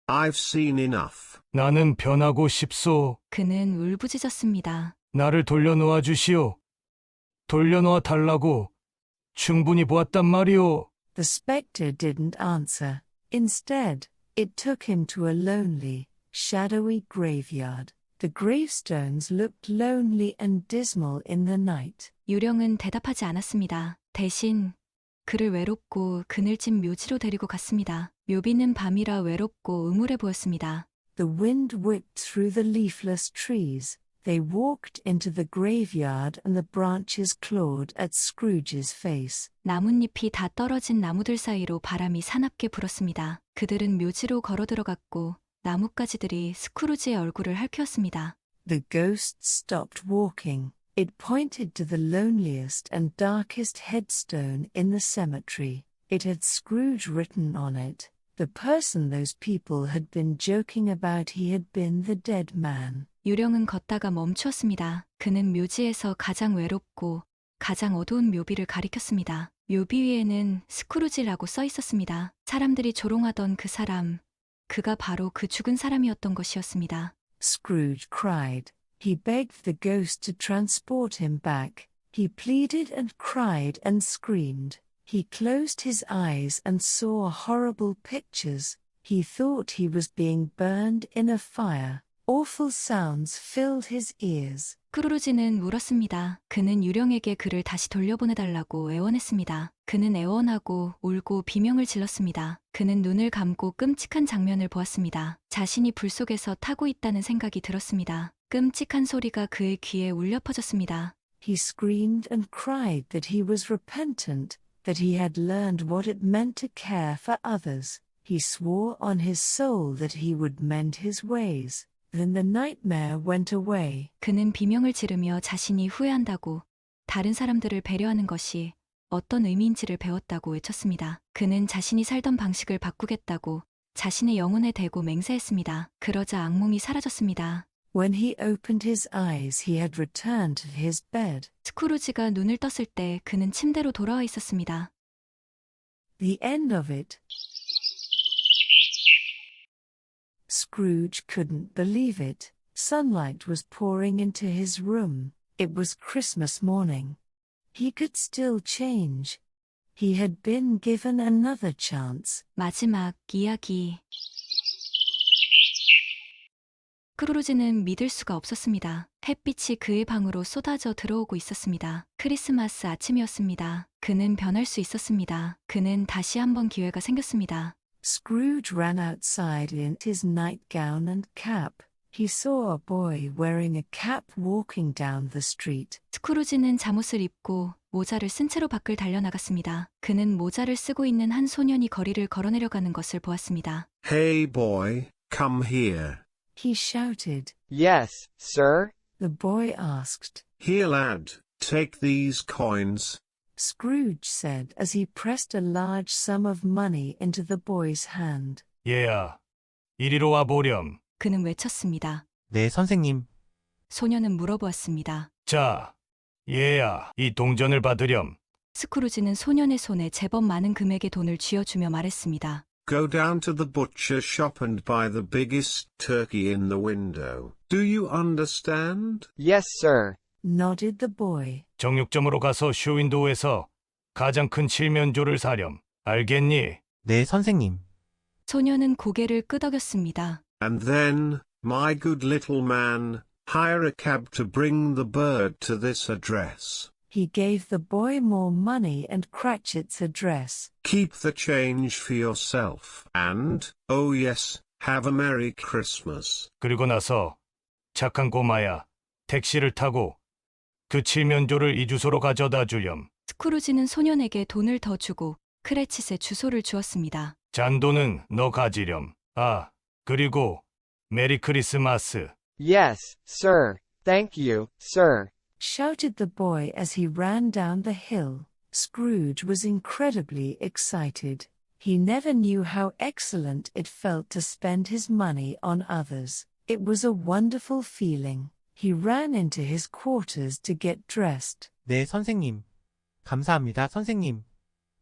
I've seen enough. 나는 변하고 싶소. 그는 울부짖었습니다. 나를 돌려놓아 주시오. 돌려놓아 달라고 충분히 보았단 말이오. The spectre didn't answer. Instead, it took him to a lonely, shadowy graveyard. The gravestones looked lonely and dismal in the night. 유령은 대답하지 않았습니다. 대신 그를 외롭고 그늘진 묘지로 데리고 갔습니다. 묘비는 밤이라 외롭고 음울해 보였습니다. The wind whipped through the leafless trees. They walked into the graveyard and the branches clawed at Scrooge's face. 나뭇잎이 다 떨어진 나무들 사이로 바람이 사납게 불었습니다. 그들은 묘지로 걸어 들어갔고 나뭇가지들이 스크루지의 얼굴을 핥혔습니다. The ghost stopped walking. It pointed to the loneliest and darkest headstone in the cemetery. It had Scrooge written on it. The person those people had been joking about, he had been the dead man. 유령은 걷다가 멈추었습니다. 그는 묘지에서 가장 외롭고 가장 어두운 묘비를 가리켰습니다. 묘비 위에는 스크루지라고 써 있었습니다. 사람들이 조롱하던 그 사람, 그가 바로 그 죽은 사람이었던 것이었습니다. Scrooge cried. He begged the ghost to transport him back. He pleaded and cried and screamed. He closed his eyes and saw horrible pictures. He thought he was being burned in a fire. Awful sounds filled his ears. 스크루지는 울었습니다. 그는 유령에게 그를 다시 돌려보내달라고 애원했습니다. 그는 애원하고 울고 비명을 질렀습니다. 그는 눈을 감고 끔찍한 장면을 보았습니다. 자신이 불 속에서 타고 있다는 생각이 들었습니다. 끔찍한 소리가 그의 귀에 울려 퍼졌습니다. He screamed and cried that he was repentant, that he had learned what it meant to care for others. He swore on his soul that he would mend his ways. Then the nightmare went away. 그는 비명을 지르며 자신이 후회한다고, 다른 사람들을 배려하는 것이 어떤 의미인지를 배웠다고 외쳤습니다. 그는 자신이 살던 방식을 바꾸겠다고 자신의 영혼에 대고 맹세했습니다. 그러자 악몽이 사라졌습니다. When he opened his eyes, he had returned to his bed. 스크루지가 눈을 떴을 때 그는 침대로 돌아와 있었습니다. The end of it. Scrooge couldn't believe it. Sunlight was pouring into his room. It was Christmas morning. He could still change. He had been given another chance. 마지막 이야기. 스크루지는 믿을 수가 없었습니다. 햇빛이 그의 방으로 쏟아져 들어오고 있었습니다. 크리스마스 아침이었습니다. 그는 변할 수 있었습니다. 그는 다시 한번 기회가 생겼습니다. Scrooge ran outside in his nightgown and cap. He saw a boy wearing a cap walking down the street. 스크루지는 잠옷을 입고 모자를 쓴 채로 밖을 달려나갔습니다. 그는 모자를 쓰고 있는 한 소년이 거리를 걸어내려가는 것을 보았습니다. Hey boy, come here. He shouted. Yes, sir? The boy asked. Here lad, take these coins. Scrooge said as he pressed a large sum of money into the boy's hand. 얘야, 이리로 와보렴. 그는 외쳤습니다. 네, 선생님. 소년은 물어보았습니다. 자, 얘야, 이 동전을 받으렴. 스크루지는 소년의 손에 제법 많은 금액의 돈을 쥐어주며 말했습니다. Go down to the butcher shop and buy the biggest turkey in the window. Do you understand? Yes, sir. Nodded the boy. 정육점으로 가서 쇼윈도우에서 가장 큰 칠면조를 사렴. 알겠니? 네, 선생님. 소년은 고개를 끄덕였습니다. And then, my good little man, hire a cab to bring the bird to this address. He gave the boy more money and Cratchit's address. Keep the change for yourself. And, oh yes, have a Merry Christmas. 그리고 나서 착한 꼬마야, 택시를 타고 그 칠면조를 이 주소로 가져다 주렴. 스크루지는 소년에게 돈을 더 주고 크레칫의 주소를 주었습니다. 잔돈은 너 가지렴. 아, 그리고 메리 크리스마스. Yes, sir. Thank you, sir. Shouted the boy as he ran down the hill. Scrooge was incredibly excited. He never knew how excellent it felt to spend his money on others. It was a wonderful feeling. He ran into his quarters to get dressed. 네, 선생님. 감사합니다, 선생님.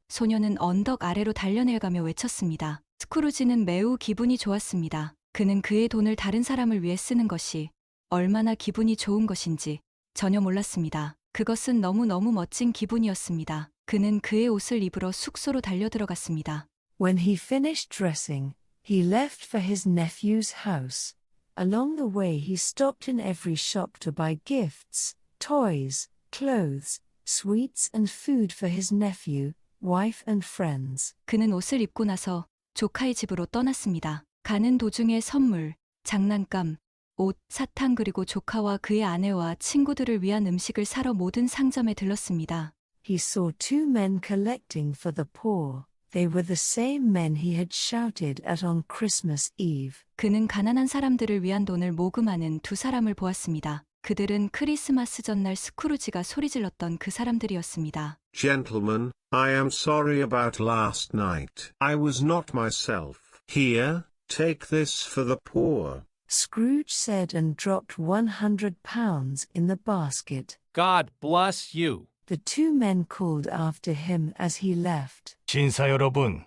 소년은 언덕 아래로 달려내려가며 외쳤습니다. 스크루지는 매우 기분이 좋았습니다. 그는 그의 돈을 다른 사람을 위해 쓰는 것이 얼마나 기분이 좋은 것인지 전혀 몰랐습니다. 그것은 너무너무 멋진 기분이었습니다. 그는 그의 옷을 입으러 숙소로 달려들어갔습니다. When he finished dressing, he left for his nephew's house. Along the way, he stopped in every shop to buy gifts, toys, clothes, sweets, and food for his nephew, wife, and friends. 그는 옷을 입고 나서 조카의 집으로 떠났습니다. 가는 도중에 선물, 장난감, 옷, 사탕 그리고 조카와 그의 아내와 친구들을 위한 음식을 사러 모든 상점에 들렀습니다. He saw two men collecting for the poor. They were the same men he had shouted at on Christmas Eve. 그는 가난한 사람들을 위한 돈을 모금하는 두 사람을 보았습니다. 그들은 크리스마스 전날 스크루지가 소리질렀던 그 사람들이었습니다. Gentlemen, I am sorry about last night. I was not myself. Here, take this for the poor. Scrooge said and dropped £100 in the basket. God bless you. The two men called after him as he left. 신사 여러분,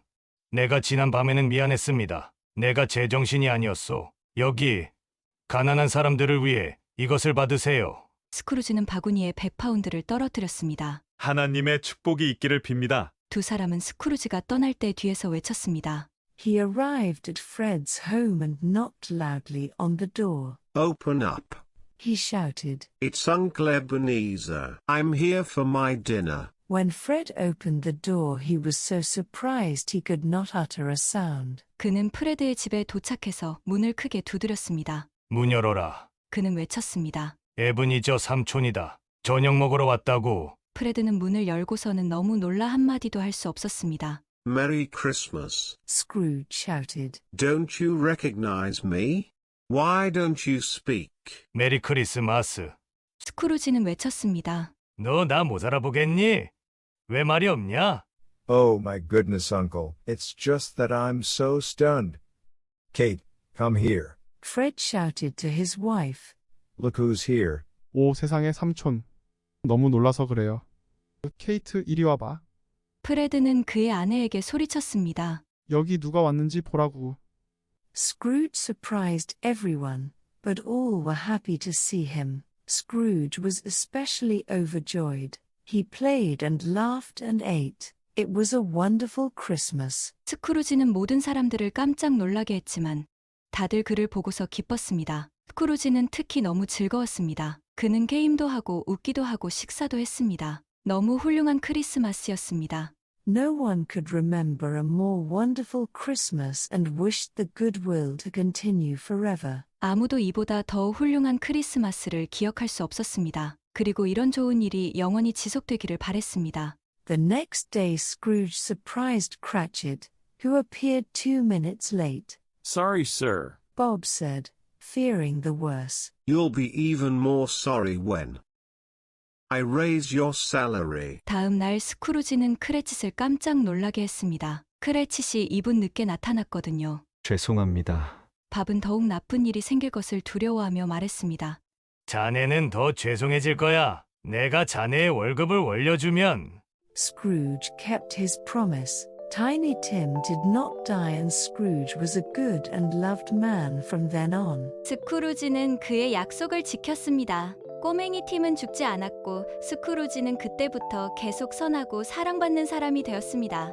내가 지난 밤에는 미안했습니다. 내가 제정신이 아니었소. 여기, 가난한 사람들을 위해 이것을 받으세요. 스크루지는 바구니에 100파운드를 떨어뜨렸습니다. 하나님의 축복이 있기를 빕니다. 두 사람은 스크루지가 떠날 때 뒤에서 외쳤습니다. He arrived at Fred's home and knocked loudly on the door. Open up. He shouted. It's Uncle Ebenezer. I'm here for my dinner. When Fred opened the door, he was so surprised he could not utter a sound. 그는 프레드의 집에 도착해서 문을 크게 두드렸습니다. 문 열어라. 그는 외쳤습니다. 에브니저 삼촌이다. 저녁 먹으러 왔다고. 프레드는 문을 열고서는 너무 놀라 한마디도 할 수 없었습니다. Merry Christmas. Scrooge shouted. Don't you recognize me? Why don't you speak? 메리 크리스마스. 스크루지는 외쳤습니다. 너 나 못 알아보겠니? 왜 말이 없냐? Oh my goodness, Uncle. It's just that I'm so stunned. Kate, come here. Fred shouted to his wife. Look who's here. 오 세상에 삼촌. 너무 놀라서 그래요. 케이트 이리 와봐. 프레드는 그의 아내에게 소리쳤습니다. 여기 누가 왔는지 보라고. Scrooge surprised everyone, but all were happy to see him. Scrooge was especially overjoyed. He played and laughed and ate. It was a wonderful Christmas. 스크루지는 모든 사람들을 깜짝 놀라게 했지만 다들 그를 보고서 기뻤습니다. 스크루지는 특히 너무 즐거웠습니다. 그는 게임도 하고 웃기도 하고 식사도 했습니다. 너무 훌륭한 크리스마스였습니다. No one could remember a more wonderful Christmas and wished the goodwill to continue forever. 아무도 이보다 더 훌륭한 크리스마스를 기억할 수 없었습니다. 그리고 이런 좋은 일이 영원히 지속되기를 바랬습니다. The next day Scrooge surprised Cratchit, who appeared 2 minutes late. Sorry, sir. Bob said, fearing the worst. You'll be even more sorry when I raise your salary. 다음 날 스크루지는 크레칫을 깜짝 놀라게 했습니다. 크레칫이 2분 늦게 나타났거든요. 죄송합니다. 밥은 더욱 나쁜 일이 생길 것을 두려워하며 말했습니다. 자네는 더 죄송해질 거야. 내가 자네의 월급을 올려주면. Scrooge kept his promise. Tiny Tim did not die and Scrooge was a good and loved man from then on. 스크루지는 그의 약속을 지켰습니다. 꼬맹이 팀은 죽지 않았고 스크루지는 그때부터 계속 선하고 사랑받는 사람이 되었습니다.